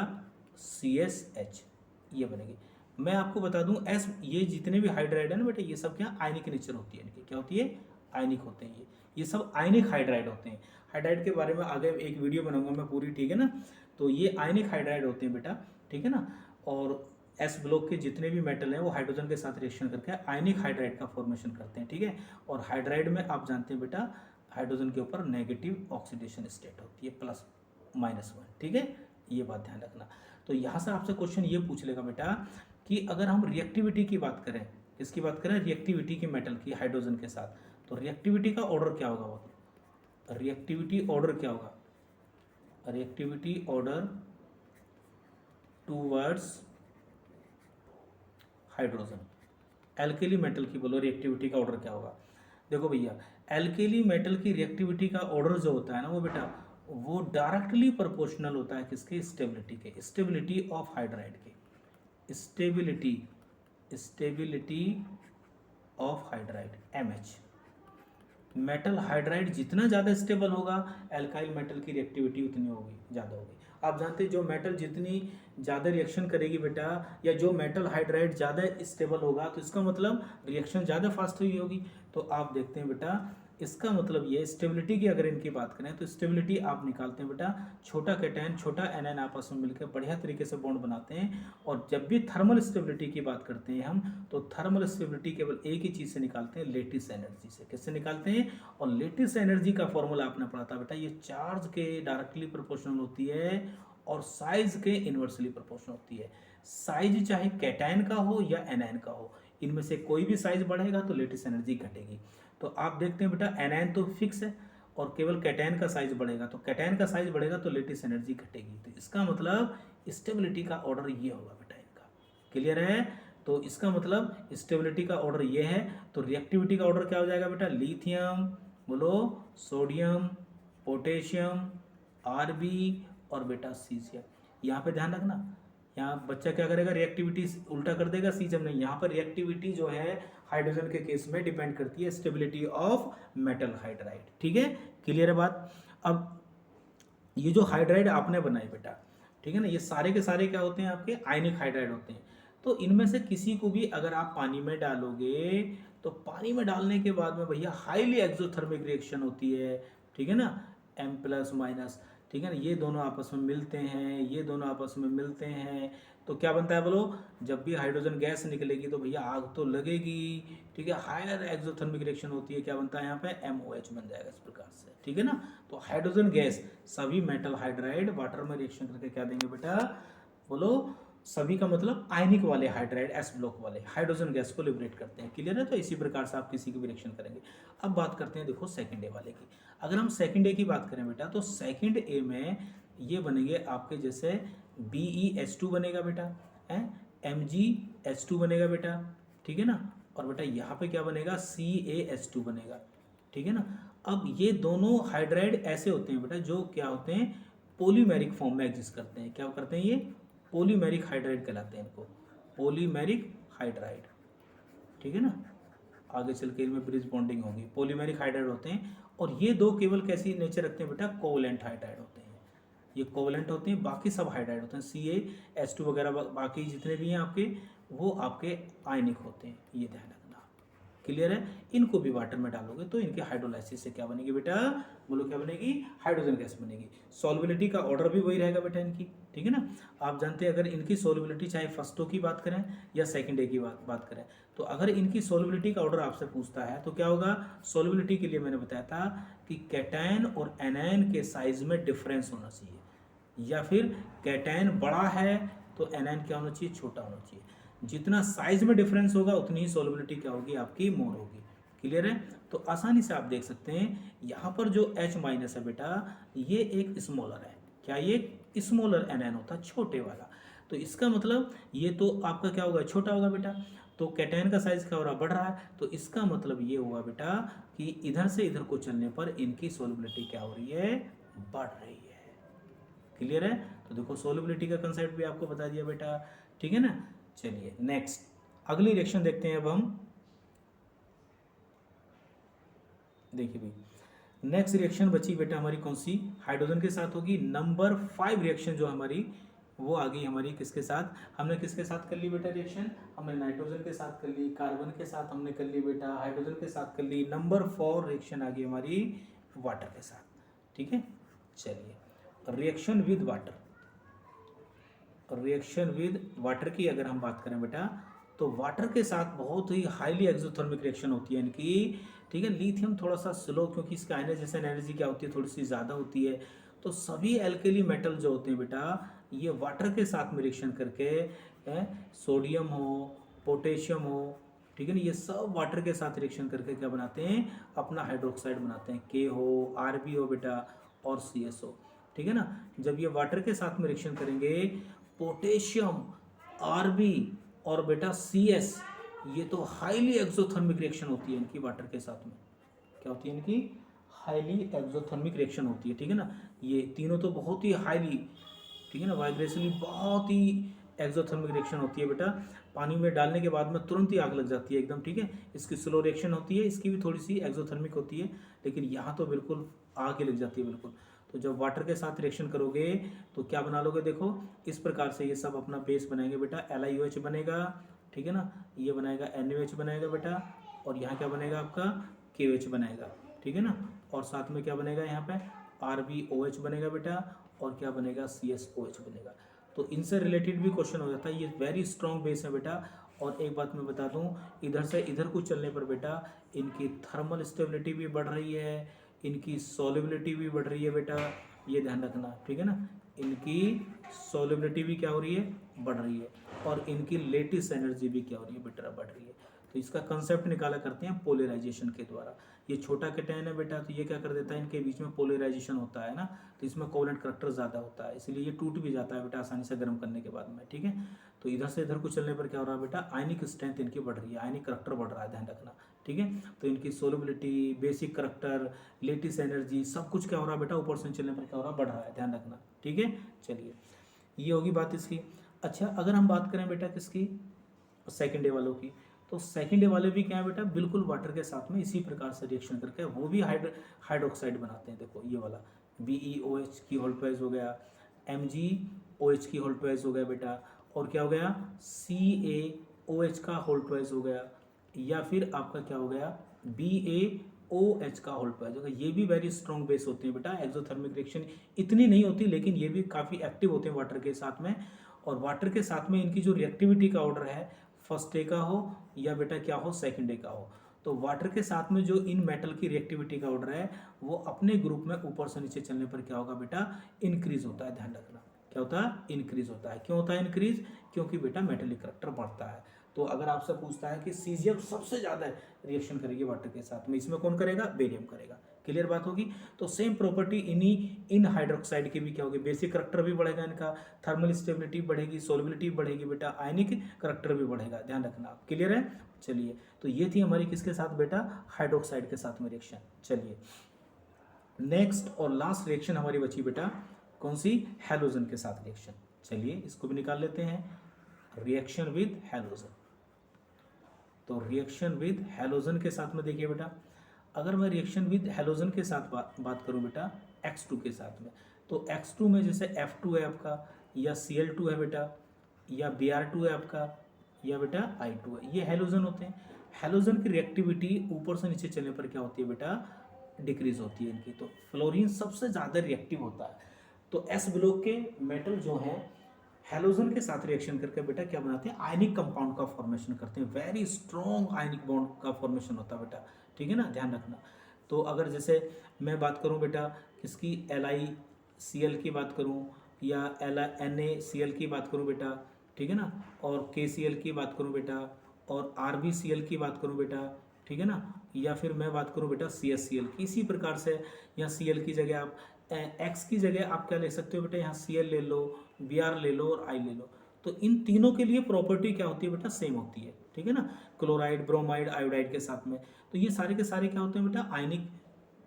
CSH, ये बनेंगे। मैं आपको बता दूं ये जितने भी हाइड्राइड है ना बेटा, ये सब क्या आयनिक नेचर होती है इनकी, क्या होती है, आयनिक होते हैं ये सब आयनिक हाइड्राइड होते हैं। हाइड्राइड के बारे में आगे एक वीडियो बनाऊंगा मैं पूरी, ठीक है ना। तो ये आयनिक हाइड्राइड होते हैं बेटा, ठीक है ना। और S ब्लॉक के जितने भी मेटल हैं वो हाइड्रोजन के साथ रिएक्शन करके आयनिक हाइड्राइड का फॉर्मेशन करते हैं, ठीक है। और हाइड्राइड में आप जानते हैं बेटा, हाइड्रोजन के ऊपर नेगेटिव ऑक्सीडेशन स्टेट होती है, +-1, ठीक है, ये बात ध्यान रखना। तो यहाँ से आपसे क्वेश्चन ये पूछ लेगा बेटा कि अगर हम रिएक्टिविटी की बात करें, किसकी बात करें, रिएक्टिविटी की मेटल की हाइड्रोजन के साथ, तो रिएक्टिविटी का ऑर्डर क्या होगा, रिएक्टिविटी ऑर्डर क्या होगा, reactivity order towards hydrogen. Alkali metal की बोलो रिएक्टिविटी का ऑर्डर क्या होगा। देखो भैया, एल्केली मेटल की रिएक्टिविटी का ऑर्डर जो होता है ना वो बेटा, वो डायरेक्टली प्रोपोर्शनल होता है किसके, स्टेबिलिटी के, स्टेबिलिटी ऑफ हाइड्राइड के, stability of hydride MH। Metal hydride जितना ज़्यादा स्टेबल होगा, एल्काइल मेटल की रिएक्टिविटी उतनी होगी, ज़्यादा होगी। आप जानते हैं जो मेटल जितनी ज़्यादा रिएक्शन करेगी बेटा, या जो मेटल हाइड्राइड ज़्यादा स्टेबल होगा, तो इसका मतलब रिएक्शन ज़्यादा फास्ट हुई होगी। तो आप देखते हैं बेटा, इसका मतलब ये स्टेबिलिटी की अगर इनकी बात करें तो स्टेबिलिटी आप निकालते हैं बेटा, छोटा कैटायन छोटा एनायन आपस में मिलकर बढ़िया तरीके से बॉन्ड बनाते हैं। और जब भी थर्मल स्टेबिलिटी की बात करते हैं हम, तो थर्मल स्टेबिलिटी केवल एक ही चीज़ से निकालते हैं, लेटिस एनर्जी से। किससे निकालते हैं, और लेटिस एनर्जी का फॉर्मूला आपने पढ़ा था बेटा, ये चार्ज के डायरेक्टली प्रोपोर्शनल होती है और साइज के इन्वर्सली प्रोपोर्शनल होती है। साइज चाहे कैटायन का हो या एनायन का हो, इनमें से कोई भी साइज बढ़ेगा तो लेटिस एनर्जी घटेगी। तो आप देखते हैं बेटा, एनायन तो फिक्स है और केवल कैटायन का साइज बढ़ेगा, तो कैटायन का साइज बढ़ेगा तो लेटिस एनर्जी घटेगी। तो इसका मतलब स्टेबिलिटी का ऑर्डर ये होगा बेटा इनका, क्लियर है। तो इसका मतलब स्टेबिलिटी का ऑर्डर ये है। तो रिएक्टिविटी का ऑर्डर क्या हो जाएगा बेटा, लिथियम, बोलो सोडियम, पोटेशियम, Rb और बेटा सीजियम। यहाँ पे ध्यान रखना, यहाँ बच्चा क्या करेगा, रिएक्टिविटी उल्टा कर देगा, सी जब नहीं, यहाँ पर रिएक्टिविटी जो है हाइड्रोजन के केस में डिपेंड करती है स्टेबिलिटी ऑफ मेटल हाइड्राइड। ठीक है, क्लियर है बात। अब ये जो हाइड्राइड आपने बनाए बेटा, ठीक है ना, ये सारे के सारे क्या होते हैं आपके आयनिक हाइड्राइड होते हैं। तो इनमें से किसी को भी अगर आप पानी में डालोगे तो पानी में डालने के बाद में भैया हाईली एक्सोथर्मिक रिएक्शन होती है, ठीक है ना, M प्लस माइनस, ठीक है ना, ये दोनों आपस में मिलते हैं, ये दोनों आपस में मिलते हैं, तो क्या बनता है बोलो, जब भी हाइड्रोजन गैस निकलेगी तो भैया आग तो लगेगी, ठीक है, हायर एक्सोथर्मिक रिएक्शन होती है, क्या बनता है यहाँ पे MOH बन जाएगा इस प्रकार से, ठीक है ना। तो हाइड्रोजन गैस सभी मेटल हाइड्राइड वाटर में रिएक्शन करके क्या देंगे बेटा, बोलो, सभी का मतलब आयनिक वाले हाइड्राइड एस ब्लॉक वाले हाइड्रोजन गैस को लिबरेट करते हैं। क्लियर है, तो इसी प्रकार से आप किसी की भी रिएक्शन करेंगे। अब बात करते हैं देखो सेकंड ए वाले की। अगर हम सेकंड ए की बात करें बेटा, तो सेकंड ए में ये बनेंगे आपके जैसे BeH2 बनेगा बेटा, है MgH2 बनेगा बेटा, ठीक है ना, और बेटा यहाँ पे क्या बनेगा, CaH2 बनेगा, ठीक है ना। अब ये दोनों हाइड्राइड ऐसे होते हैं बेटा जो क्या होते हैं, पॉलीमेरिक फॉर्म में एग्जिस्ट करते हैं। क्या करते हैं ये, पॉलीमेरिक हाइड्राइड कहलाते हैं इनको, पॉलीमेरिक हाइड्राइड, ठीक है ना। आगे चल के इनमें ब्रिज बॉन्डिंग होगी, पॉलीमेरिक हाइड्राइड होते हैं। और ये दो केवल कैसी नेचर रखते हैं बेटा, कोवलेंट हाइड्राइड होते हैं, ये कोवलेंट होते हैं, बाकी सब हाइड्राइड होते हैं, CaH2 वगैरह बाकी जितने भी हैं आपके, वो आपके आयनिक होते हैं, ये ध्यान रखना। क्लियर है, इनको भी वाटर में डालोगे तो इनके हाइड्रोलाइसिस से क्या बनेगी बेटा, बोलो क्या बनेगी, हाइड्रोजन गैस बनेगी। सॉल्युबिलिटी का ऑर्डर भी वही रहेगा बेटा इनकी, ठीक है ना। आप जानते हैं अगर इनकी सॉल्युबिलिटी चाहे फर्स्ट की बात करें या सेकंड ए की बात करें, तो अगर इनकी सॉल्युबिलिटी का ऑर्डर आपसे पूछता है तो क्या होगा, सॉल्युबिलिटी के लिए मैंने बताया था कि कैटायन और एनायन के साइज में डिफरेंस होना चाहिए, या फिर कैटायन बड़ा है तो एनायन क्या होना चाहिए, छोटा होना चाहिए। जितना साइज में डिफरेंस होगा उतनी ही सॉल्युबिलिटी क्या होगी आपकी, मोर होगी। क्लियर है, तो आसानी से आप देख सकते हैं यहाँ पर जो H माइनस है बेटा, ये एक स्मॉलर है, क्या ये स्मॉलर एनायन होता है, छोटे वाला। तो इसका मतलब ये तो आपका क्या होगा, छोटा होगा बेटा। तो कैटायन का साइज क्या हो रहा, बढ़ रहा है, तो इसका मतलब ये हुआ बेटा कि इधर से इधर को चलने पर इनकी सॉल्युबिलिटी क्या हो रही है, बढ़ रही है। क्लियर है, तो देखो सॉल्युबिलिटी का कंसेप्ट भी आपको बता दिया बेटा, ठीक है ना। चलिए नेक्स्ट अगली रिएक्शन देखते हैं। अब हम देखिए भाई, नेक्स्ट रिएक्शन बची बेटा हमारी कौन सी, हाइड्रोजन के साथ होगी। नंबर 5 रिएक्शन जो हमारी वो आ गई हमारी किसके साथ, हमने किसके साथ कर ली बेटा रिएक्शन, हमने नाइट्रोजन के साथ कर ली, कार्बन के साथ हमने कर ली बेटा, हाइड्रोजन के साथ कर ली। नंबर 4 रिएक्शन आ गई हमारी वाटर के साथ, ठीक है। चलिए reaction with water, reaction with water की अगर हम बात करें बेटा, तो वाटर के साथ बहुत ही हाईली एक्सोथर्मिक रिएक्शन होती है इनकी, ठीक है। लिथियम थोड़ा सा स्लो, क्योंकि इसका आयनाइजेशन एनर्जी क्या होती है, थोड़ी सी ज़्यादा होती है। तो सभी एल्केली मेटल जो होते हैं बेटा, ये वाटर के साथ में रिएक्शन करके, सोडियम हो, पोटेशियम हो, ठीक है ना, ये सब वाटर के साथ रिएक्शन करके क्या बनाते हैं, अपना हाइड्रोक्साइड बनाते हैं, K हो, RB हो बेटा, और CS हो, ठीक है ना। जब ये वाटर के साथ में रिएक्शन करेंगे, पोटेशियम, RB और बेटा CS, ये तो हाईली एक्सोथर्मिक रिएक्शन होती है इनकी वाटर के साथ में, क्या होती है इनकी, हाईली एक्सोथर्मिक रिएक्शन होती है, ठीक है ना। ये तीनों तो बहुत ही हाईली, ठीक है ना, वाइब्रेशनली बहुत ही एक्सोथर्मिक रिएक्शन होती है बेटा। पानी में डालने के बाद में तुरंत ही आग लग जाती है एकदम, ठीक है। इसकी स्लो रिएक्शन होती है, इसकी भी थोड़ी सी एक्सोथर्मिक होती है, लेकिन यहाँ तो बिल्कुल आग ही लग जाती है बिल्कुल। तो जब वाटर के साथ रिएक्शन करोगे तो क्या बना लोगे, देखो इस प्रकार से ये सब अपना बेस बनाएंगे बेटा, LiOH बनेगा, ठीक है ना, ये बनाएगा NaOH बनेगा बेटा, और यहाँ क्या बनेगा आपका KOH बनेगा, ठीक है ना, और साथ में क्या बनेगा यहाँ पे RbOH बनेगा बेटा, और क्या बनेगा CSOH बनेगा। तो इनसे रिलेटेड भी क्वेश्चन हो जाता है, ये वेरी स्ट्रॉन्ग बेस है बेटा। और एक बात मैं बता दूं, इधर से इधर को चलने पर बेटा इनकी थर्मल स्टेबिलिटी भी बढ़ रही है, इनकी सॉल्युबिलिटी भी बढ़ रही है बेटा, ये ध्यान रखना, ठीक है ना। इनकी सॉल्युबिलिटी भी क्या हो रही है, बढ़ रही है, और इनकी लेटिस एनर्जी भी क्या हो रही है बेटा, बढ़ रही है। तो इसका कंसेप्ट निकाला करते हैं पोलराइजेशन के द्वारा। ये छोटा कैटायन है बेटा, तो ये क्या कर देता है, इनके बीच में पोलराइजेशन होता है ना, तो इसमें कोवेलेंट करैक्टर ज़्यादा होता है, इसलिए ये टूट भी जाता है बेटा आसानी से गर्म करने के बाद में, ठीक है। तो इधर से इधर को चलने पर क्या हो रहा है बेटा, आयनिक स्ट्रेंथ इनकी बढ़ रही है, आयनिक करैक्टर बढ़ रहा है, ध्यान रखना, ठीक है। तो इनकी solubility, basic character, lattice energy, सब कुछ क्या हो रहा है बेटा, ऊपर से चलने पर क्या हो रहा है, बढ़ रहा है, ध्यान रखना, ठीक है। चलिए ये होगी बात इसकी। अच्छा, अगर हम बात करें बेटा किसकी, सेकेंड डे वालों की, तो सेकेंड डे वाले भी क्या है बेटा, बिल्कुल वाटर के साथ में इसी प्रकार से रिएक्शन करके वो भी हाइड्रोक्साइड बनाते हैं। देखो ये वाला BeOH की होल्ड ट्वाइस हो गया, MgOH की होल्ड ट्वाइस हो गया बेटा, और क्या हो गया, CaOH का होल्ड ट्वाइस हो गया, या फिर आपका क्या हो गया, BaOH का होल्ड ट्वाइस हो गया। ये भी वेरी स्ट्रॉन्ग बेस होते हैं बेटा। एक्सोथर्मिक रिएक्शन इतनी नहीं होती, लेकिन ये भी काफ़ी एक्टिव होते हैं वाटर के साथ में। और वाटर के साथ में इनकी जो रिएक्टिविटी का ऑर्डर है, फर्स्ट डे का हो या बेटा क्या हो, सेकंड डे का हो, तो वाटर के साथ में जो इन मेटल की रिएक्टिविटी का ऑर्डर है वो अपने ग्रुप में ऊपर से नीचे चलने पर क्या होगा बेटा, इंक्रीज होता है। ध्यान रखना, क्या होता है, इंक्रीज होता है। क्यों होता है इंक्रीज, क्योंकि बेटा मेटेलिक करैक्टर बढ़ता है। तो अगर आपसे पूछता है कि सीजियम सबसे ज़्यादा रिएक्शन करेगी वाटर के साथ में, इसमें कौन करेगा, बेरियम करेगा। क्लियर बात होगी। तो सेम प्रॉपर्टी इन हाइड्रोक्साइड की भी क्या होगी, बेसिक करैक्टर भी बढ़ेगा इनका, थर्मल स्टेबिलिटी बढ़ेगी, सोलिबिलिटी बढ़ेगी बेटा, आयनिक करैक्टर भी बढ़ेगा। ध्यान रखना आप। क्लियर है। चलिए, तो ये थी हमारी किसके साथ बेटा, हाइड्रोक्साइड के साथ में रिएक्शन। चलिए, नेक्स्ट और लास्ट रिएक्शन हमारी बची बेटा कौन सी, हैलोजन के साथ रिएक्शन। चलिए इसको भी निकाल लेते हैं, रिएक्शन विद हैलोजन। तो रिएक्शन विद हैलोजन के साथ में देखिए बेटा, अगर मैं रिएक्शन विद हैलोजन के साथ बात करूं बेटा X2 के साथ में, तो X2 में जैसे F2 है आपका, या Cl2 है बेटा, या Br2 है आपका, या बेटा I2 है, ये हैलोजन होते हैं। हैलोजन की रिएक्टिविटी ऊपर से नीचे चलने पर क्या होती है बेटा, डिक्रीज होती है इनकी। तो फ्लोरीन सबसे ज़्यादा रिएक्टिव होता है। तो S ब्लॉक के मेटल जो हैं हैलोजन के साथ रिएक्शन करके बेटा क्या बनाते हैं, आयनिक कंपाउंड का फॉर्मेशन करते हैं। वेरी स्ट्रॉन्ग आयनिक बॉन्ड का फॉर्मेशन होता है बेटा। ठीक है ना, ध्यान रखना। तो अगर जैसे मैं बात करूं बेटा किसकी, LiCl की बात करूं, या NaCl की बात करूं बेटा, ठीक है ना, और KCl की बात करूं बेटा, और RbCl की बात करूं बेटा, ठीक है ना, या फिर मैं बात करूं बेटा CaCl की। इसी प्रकार से यहाँ Cl की जगह आप X की जगह आप क्या ले सकते हो बेटा, यहाँ Cl ले लो, Br ले लो और I ले लो। तो इन तीनों के लिए प्रॉपर्टी क्या होती है बेटा, सेम होती है। ठीक है ना, क्लोराइड, ब्रोमाइड, आयोडाइड के साथ में। तो ये सारे के सारे क्या होते हैं बेटा, आयनिक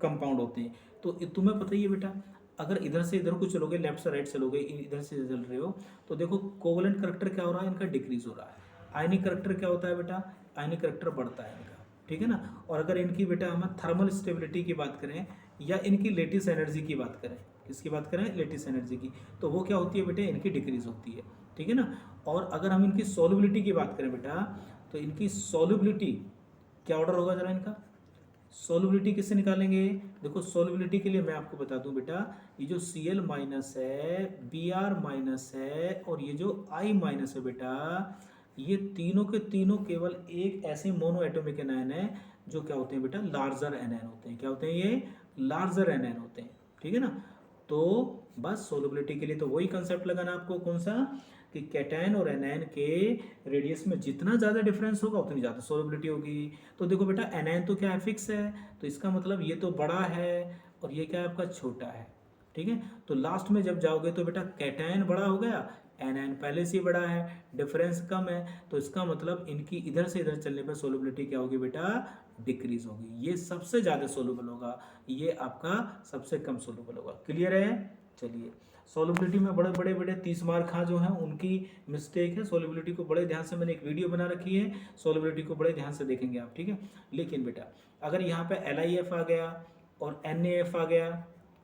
कंपाउंड होते हैं। तो तुम्हें पता ही है बेटा, अगर इधर से इधर को चलोगे, लेफ्ट से राइट चलोगे, इधर से चल रहे हो, तो देखो कोवलेंट करैक्टर क्या हो रहा है, इनका डिक्रीज हो रहा है। आयनिक करैक्टर क्या होता है बेटा, आयनिक करैक्टर बढ़ता है इनका। ठीक है ना। और अगर इनकी बेटा हम थर्मल स्टेबिलिटी की बात करें, या इनकी लेटिस एनर्जी की बात करें, किसकी बात करें, लेटिस एनर्जी की, तो वो क्या होती है बेटा, इनकी डिक्रीज होती है। ठीक है ना। और अगर हम इनकी सॉल्युबिलिटी की बात करें बेटा, तो इनकी सॉल्युबिलिटी क्या ऑर्डर होगा जरा इनका, सॉल्युबिलिटी किससे निकालेंगे, देखो सॉल्युबिलिटी के लिए मैं आपको बता दूं बेटा, ये जो Cl माइनस है, Br माइनस है, और ये जो I माइनस है बेटा, ये तीनों के तीनों केवल एक ऐसे मोनो एटॉमिक एनायन है जो क्या होते हैं बेटा, लार्जर एनायन होते हैं। क्या होते हैं ये, लार्जर एनायन होते हैं। ठीक है ना। तो बस सोलबिलिटी के लिए तो वही कंसेप्ट लगाना आपको, कौन सा, कि कैटायन और एनायन के रेडियस में जितना ज़्यादा डिफरेंस होगा उतनी ज़्यादा सोलबिलिटी होगी। तो देखो बेटा एनायन तो क्या है, फिक्स है, तो इसका मतलब ये तो बड़ा है और ये क्या है आपका छोटा है। ठीक है। तो लास्ट में जब जाओगे तो बेटा कैटायन बड़ा हो गया, एनायन पहले से ही बड़ा है, डिफरेंस कम है, तो इसका मतलब इनकी इधर से इधर चलने पर सोलबिलिटी क्या होगी बेटा, डिक्रीज होगी। ये सबसे ज़्यादा सोलुबल होगा, ये आपका सबसे कम सोलुबल होगा। क्लियर है। चलिए, सोलबिलिटी में बड़े बड़े बड़े 30 मार्क जो हैं उनकी मिस्टेक है। सोलबिलिटी को बड़े ध्यान से, मैंने एक वीडियो बना रखी है, सोलबिलिटी को बड़े ध्यान से देखेंगे आप। ठीक है। लेकिन बेटा अगर यहाँ पे LiF आ गया और NaF आ गया,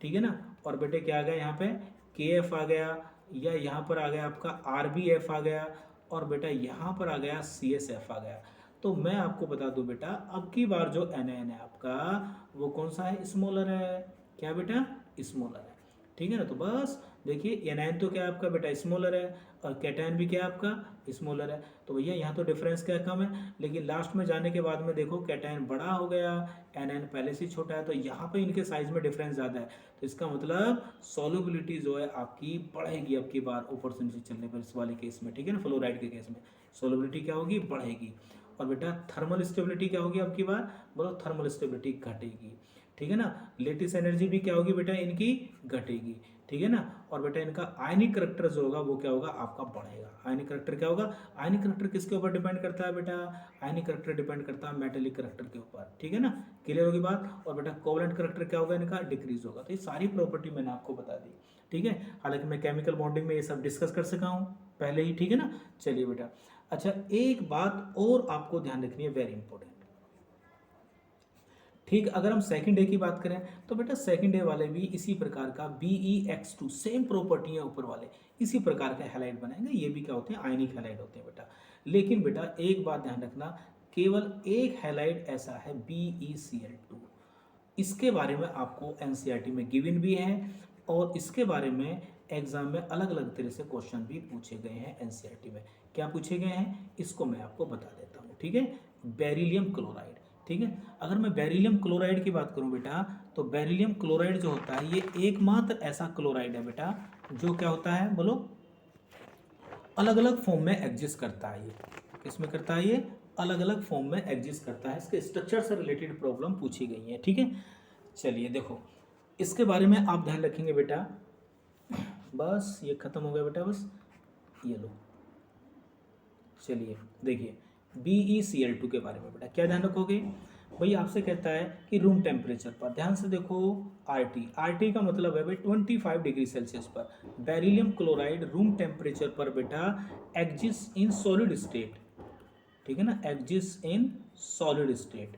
ठीक है ना, और बेटे क्या आ गया यहाँ पे KF आ गया, या यहाँ पर आ गया आपका RbF आ गया, और बेटा यहाँ पर आ गया CSF आ गया, तो मैं आपको बता दूं बेटा अब की बार जो एनायन है आपका वो कौन सा है, स्मॉलर है। क्या बेटा, स्मॉलर है। ठीक है ना। तो बस देखिए एनायन तो क्या है आपका बेटा, स्मॉलर है, और कैटायन भी क्या है आपका, स्मॉलर है। तो भैया यहाँ तो डिफरेंस क्या कम है, लेकिन लास्ट में जाने के बाद में देखो कैटायन बड़ा हो गया, एनायन पहले से छोटा है, तो यहाँ पे इनके साइज में डिफरेंस ज़्यादा है। तो इसका मतलब सॉल्युबिलिटी जो है आपकी बढ़ेगी अब की बार ऊपर से नीचे चलने पर, इस वाले केस में। ठीक है ना, फ्लोराइड के केस में सॉल्युबिलिटी क्या होगी, बढ़ेगी। और बेटा थर्मल स्टेबिलिटी क्या होगी अब की बार, बोलो थर्मल स्टेबिलिटी घटेगी। ठीक है ना। लेटिस एनर्जी भी क्या होगी बेटा इनकी, घटेगी। ठीक है ना। और बेटा इनका आयनिक करैक्टर जो होगा वो क्या होगा आपका, बढ़ेगा। आयनिक करैक्टर क्या होगा, आयनिक करैक्टर किसके ऊपर डिपेंड करता है बेटा, आयनिक करैक्टर डिपेंड करता है मेटेलिक करैक्टर के ऊपर। ठीक है ना, क्लियर होगी बात। और बेटा कोवलेंट करैक्टर क्या होगा इनका, डिक्रीज होगा। तो ये सारी प्रॉपर्टी मैंने आपको बता दी। ठीक है। हालांकि मैं केमिकल बॉन्डिंग में ये सब डिस्कस कर सका हूँ, पहले ही, ठीक है ना। चलिए बेटा, अच्छा एक बात और आपको ध्यान रखनी है, वेरी इंपॉर्टेंट। ठीक, अगर हम सेकंड डे की बात करें तो बेटा सेकंड डे वाले भी इसी प्रकार का BeX2 सेम प्रॉपर्टी है ऊपर वाले, इसी प्रकार के हैलाइड बनाएंगे। ये भी क्या होते हैं, आयनिक हैलाइड होते हैं बेटा। लेकिन बेटा एक बात ध्यान रखना, केवल एक हैलाइड ऐसा है BeCl2, इसके बारे में आपको NCERT में गिवन भी है और इसके बारे में एग्जाम में अलग अलग तरह से क्वेश्चन भी पूछे गए हैं NCERT में। क्या पूछे गए हैं इसको मैं आपको बता देता हूँ, ठीक है। बेरिलियम क्लोराइड, ठीक है। अगर मैं बेरिलियम क्लोराइड की बात करूं बेटा, तो बेरिलियम क्लोराइड जो होता है ये एकमात्र ऐसा क्लोराइड है बेटा जो क्या होता है, बोलो, अलग अलग फॉर्म में एग्जिस्ट करता है। ये किसमें करता है, ये अलग अलग फॉर्म में एग्जिस्ट करता है। इसके स्ट्रक्चर से रिलेटेड प्रॉब्लम पूछी गई है, ठीक है। चलिए देखो, इसके बारे में आप ध्यान रखेंगे बेटा। बस ये खत्म हो गया बेटा, बस ये लो। चलिए देखिए, BeCl2 के बारे में बेटा क्या ध्यान रखोगे, भाई आपसे कहता है कि रूम टेम्परेचर पर, ध्यान से देखो, RT का मतलब है भाई 25 डिग्री सेल्सियस पर बेरिलियम क्लोराइड रूम टेम्परेचर पर बेटा एग्जिस्ट इन सॉलिड स्टेट, ठीक है ना, एग्जिस्ट इन सॉलिड स्टेट।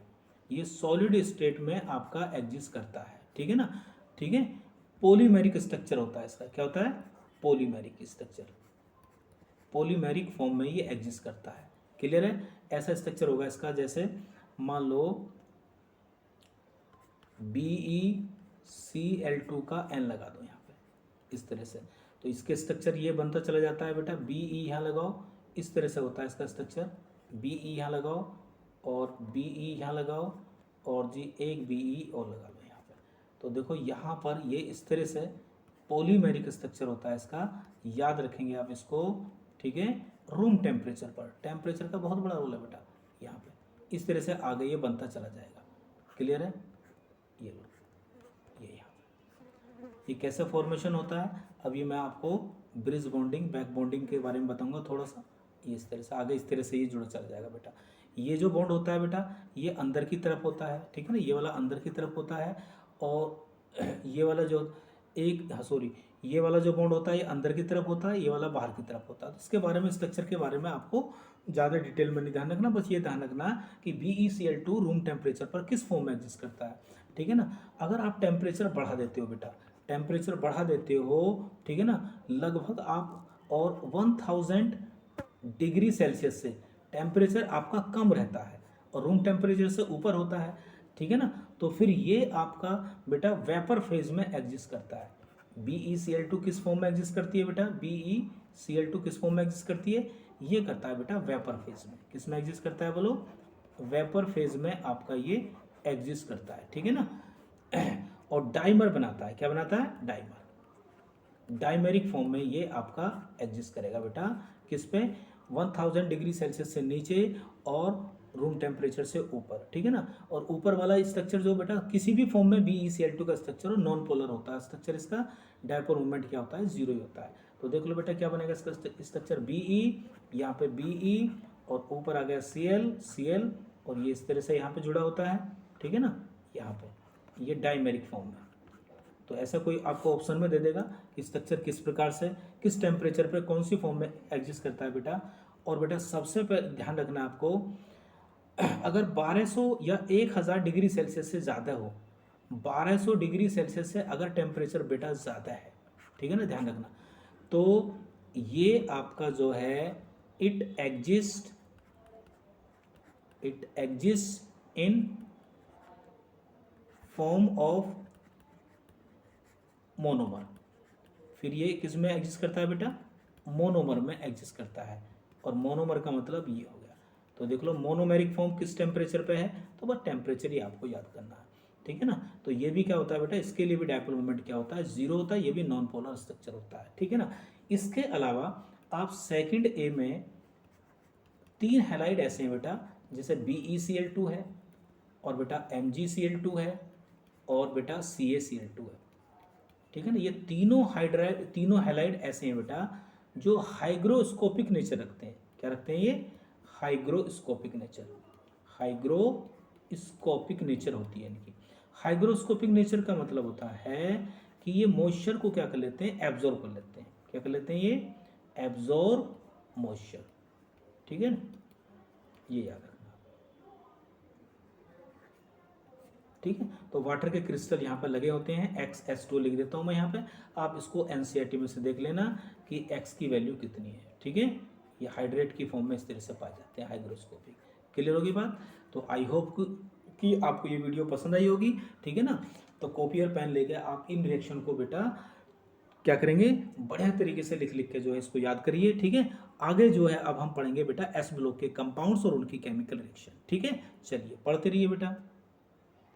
ये सॉलिड स्टेट में आपका एग्जिस्ट करता है, ठीक है ना, ठीक है। पॉलीमेरिक स्ट्रक्चर होता है इसका, क्या होता है, पॉलीमेरिक स्ट्रक्चर, पॉलीमेरिक फॉर्म में ये एग्जिस्ट करता है। क्लियर है, ऐसा स्ट्रक्चर होगा इसका, जैसे मान लो BeCl2 का N लगा दो यहाँ पे इस तरह से, तो इसके स्ट्रक्चर ये बनता चला जाता है बेटा। Be यहाँ लगाओ, इस तरह से होता है इसका स्ट्रक्चर। Be यहाँ लगाओ और Be यहाँ लगाओ और जी एक Be और लगा लो यहाँ पे। तो देखो यहाँ पर ये इस तरह से पॉलीमेरिक स्ट्रक्चर होता है इसका, याद रखेंगे आप इसको, ठीक है। रूम टेम्परेचर पर, टेम्परेचर का बहुत बड़ा रोल है बेटा यहाँ पे। इस तरह से आगे ये बनता चला जाएगा। क्लियर है, ये लो, ये यहाँ ये कैसे फॉर्मेशन होता है, अभी मैं आपको ब्रिज बॉन्डिंग बैक बॉन्डिंग के बारे में बताऊंगा थोड़ा सा। ये इस तरह से आगे इस तरह से ये जुड़ा चला जाएगा बेटा। ये जो बॉन्ड होता है बेटा ये अंदर की तरफ होता है, ठीक है ना, ये वाला अंदर की तरफ होता है और ये वाला जो एक, सॉरी, ये वाला जो बॉन्ड होता है ये अंदर की तरफ होता है, ये वाला बाहर की तरफ होता है। तो इसके बारे में, स्ट्रक्चर के बारे में आपको ज़्यादा डिटेल में नहीं ध्यान रखना, बस ये ध्यान रखना कि BeCl2 रूम टेम्परेचर पर किस फॉर्म में एग्जिस्ट करता है, ठीक है ना। अगर आप टेम्परेचर बढ़ा देते हो बेटा, टेम्परेचर बढ़ा देते हो, ठीक है ना, लगभग आप और 1000 डिग्री सेल्सियस से टेम्परेचर आपका कम रहता है और रूम टेम्परेचर से ऊपर होता है, ठीक है ना, तो फिर ये आपका बेटा वेपर फेज में एग्जिस्ट करता है। BeCl2 किस फॉर्म में एग्जिस्ट करती है बेटा, BeCl2 किस फॉर्म में एग्जिस्ट करती है, ये करता है बेटा वेपर फेज में। किस में एग्जिस्ट करता है, बोलो, वेपर फेज में आपका ये एग्जिस्ट करता है, ठीक है ना। और डाइमर बनाता है, क्या बनाता है, डाइमर, डाइमेरिक फॉर्म में ये आपका एग्जिस्ट करेगा बेटा, किस पे, 1000 डिग्री सेल्सियस से नीचे और रूम टेम्परेचर से ऊपर, ठीक है ना। और ऊपर वाला स्ट्रक्चर जो बेटा किसी भी फॉर्म में BeCl2 का स्ट्रक्चर नॉन पोलर होता है, स्ट्रक्चर इसका डायपोल मूवमेंट क्या होता है, जीरो ही होता है। तो देख लो बेटा क्या बनेगा इसका स्ट्रक्चर, Be, यहाँ पे Be और ऊपर आ गया Cl और ये इस तरह से यहाँ पे जुड़ा होता है, ठीक है ना, यहाँ पे ये डाइमेरिक फॉर्म में। तो ऐसा कोई आपको ऑप्शन में दे देगा कि स्ट्रक्चर किस प्रकार से किस टेम्परेचर पे कौन सी फॉर्म में एग्जिस्ट करता है बेटा। और बेटा सबसे ध्यान रखना आपको, अगर 1200 या 1000 डिग्री सेल्सियस से ज़्यादा हो, 1200 डिग्री सेल्सियस से अगर टेम्परेचर बेटा ज़्यादा है, ठीक है ना, ध्यान रखना, तो ये आपका जो है it exist in form of monomer. फिर ये किस में एग्जिस्ट करता है बेटा, मोनोमर में एग्जिस्ट करता है। और मोनोमर का मतलब ये हो गया। तो देख लो मोनोमेरिक फॉर्म किस टेम्परेचर पे है, तो बस टेम्परेचर ही आपको याद करना है, ठीक है ना। तो ये भी क्या होता है बेटा, इसके लिए भी डायपोल मोमेंट क्या होता है, जीरो होता है, ये भी नॉन पोलर स्ट्रक्चर होता है, ठीक है ना। इसके अलावा आप सेकंड ए में 3 हैलाइड ऐसे हैं बेटा, जैसे BeCl2 है और बेटा MgCl2 है और बेटा CaCl2 है, ठीक है ना। ये तीनों हैलाइड ऐसे हैं बेटा जो हाइग्रोस्कोपिक नेचर रखते हैं। क्या रखते हैं ये, हाइग्रोस्कोपिक नेचर, हाइग्रोस्कोपिक नेचर होती है इनकी। हाइग्रोस्कोपिक नेचर का मतलब होता है कि ये मॉइस्चर को क्या कर लेते हैं, एब्जॉर्ब कर लेते हैं। क्या कर लेते हैं, ये एब्जॉर्ब मॉइस्चर, ठीक है ना, ये याद रखना, ठीक है। तो वाटर के क्रिस्टल यहाँ पर लगे होते हैं, XH2 लिख देता हूँ मैं यहाँ पे, आप इसको एनसीईआरटी में से देख लेना कि X की वैल्यू कितनी है, ठीक है। ये हाइड्रेट की फॉर्म में इस तरह से पाए जाते हैं हाइग्रोस्कोपिक। क्लियर होगी बात। तो आई होप कि आपको ये वीडियो पसंद आई होगी, ठीक है ना। तो कॉपी और पेन लेके आप इन रिएक्शन को बेटा क्या करेंगे, बढ़िया तरीके से लिख लिख के जो है इसको याद करिए, ठीक है। आगे जो है अब हम पढ़ेंगे बेटा एस ब्लॉक के कंपाउंड्स और उनकी केमिकल रिएक्शन, ठीक है। चलिए पढ़ते रहिए बेटा।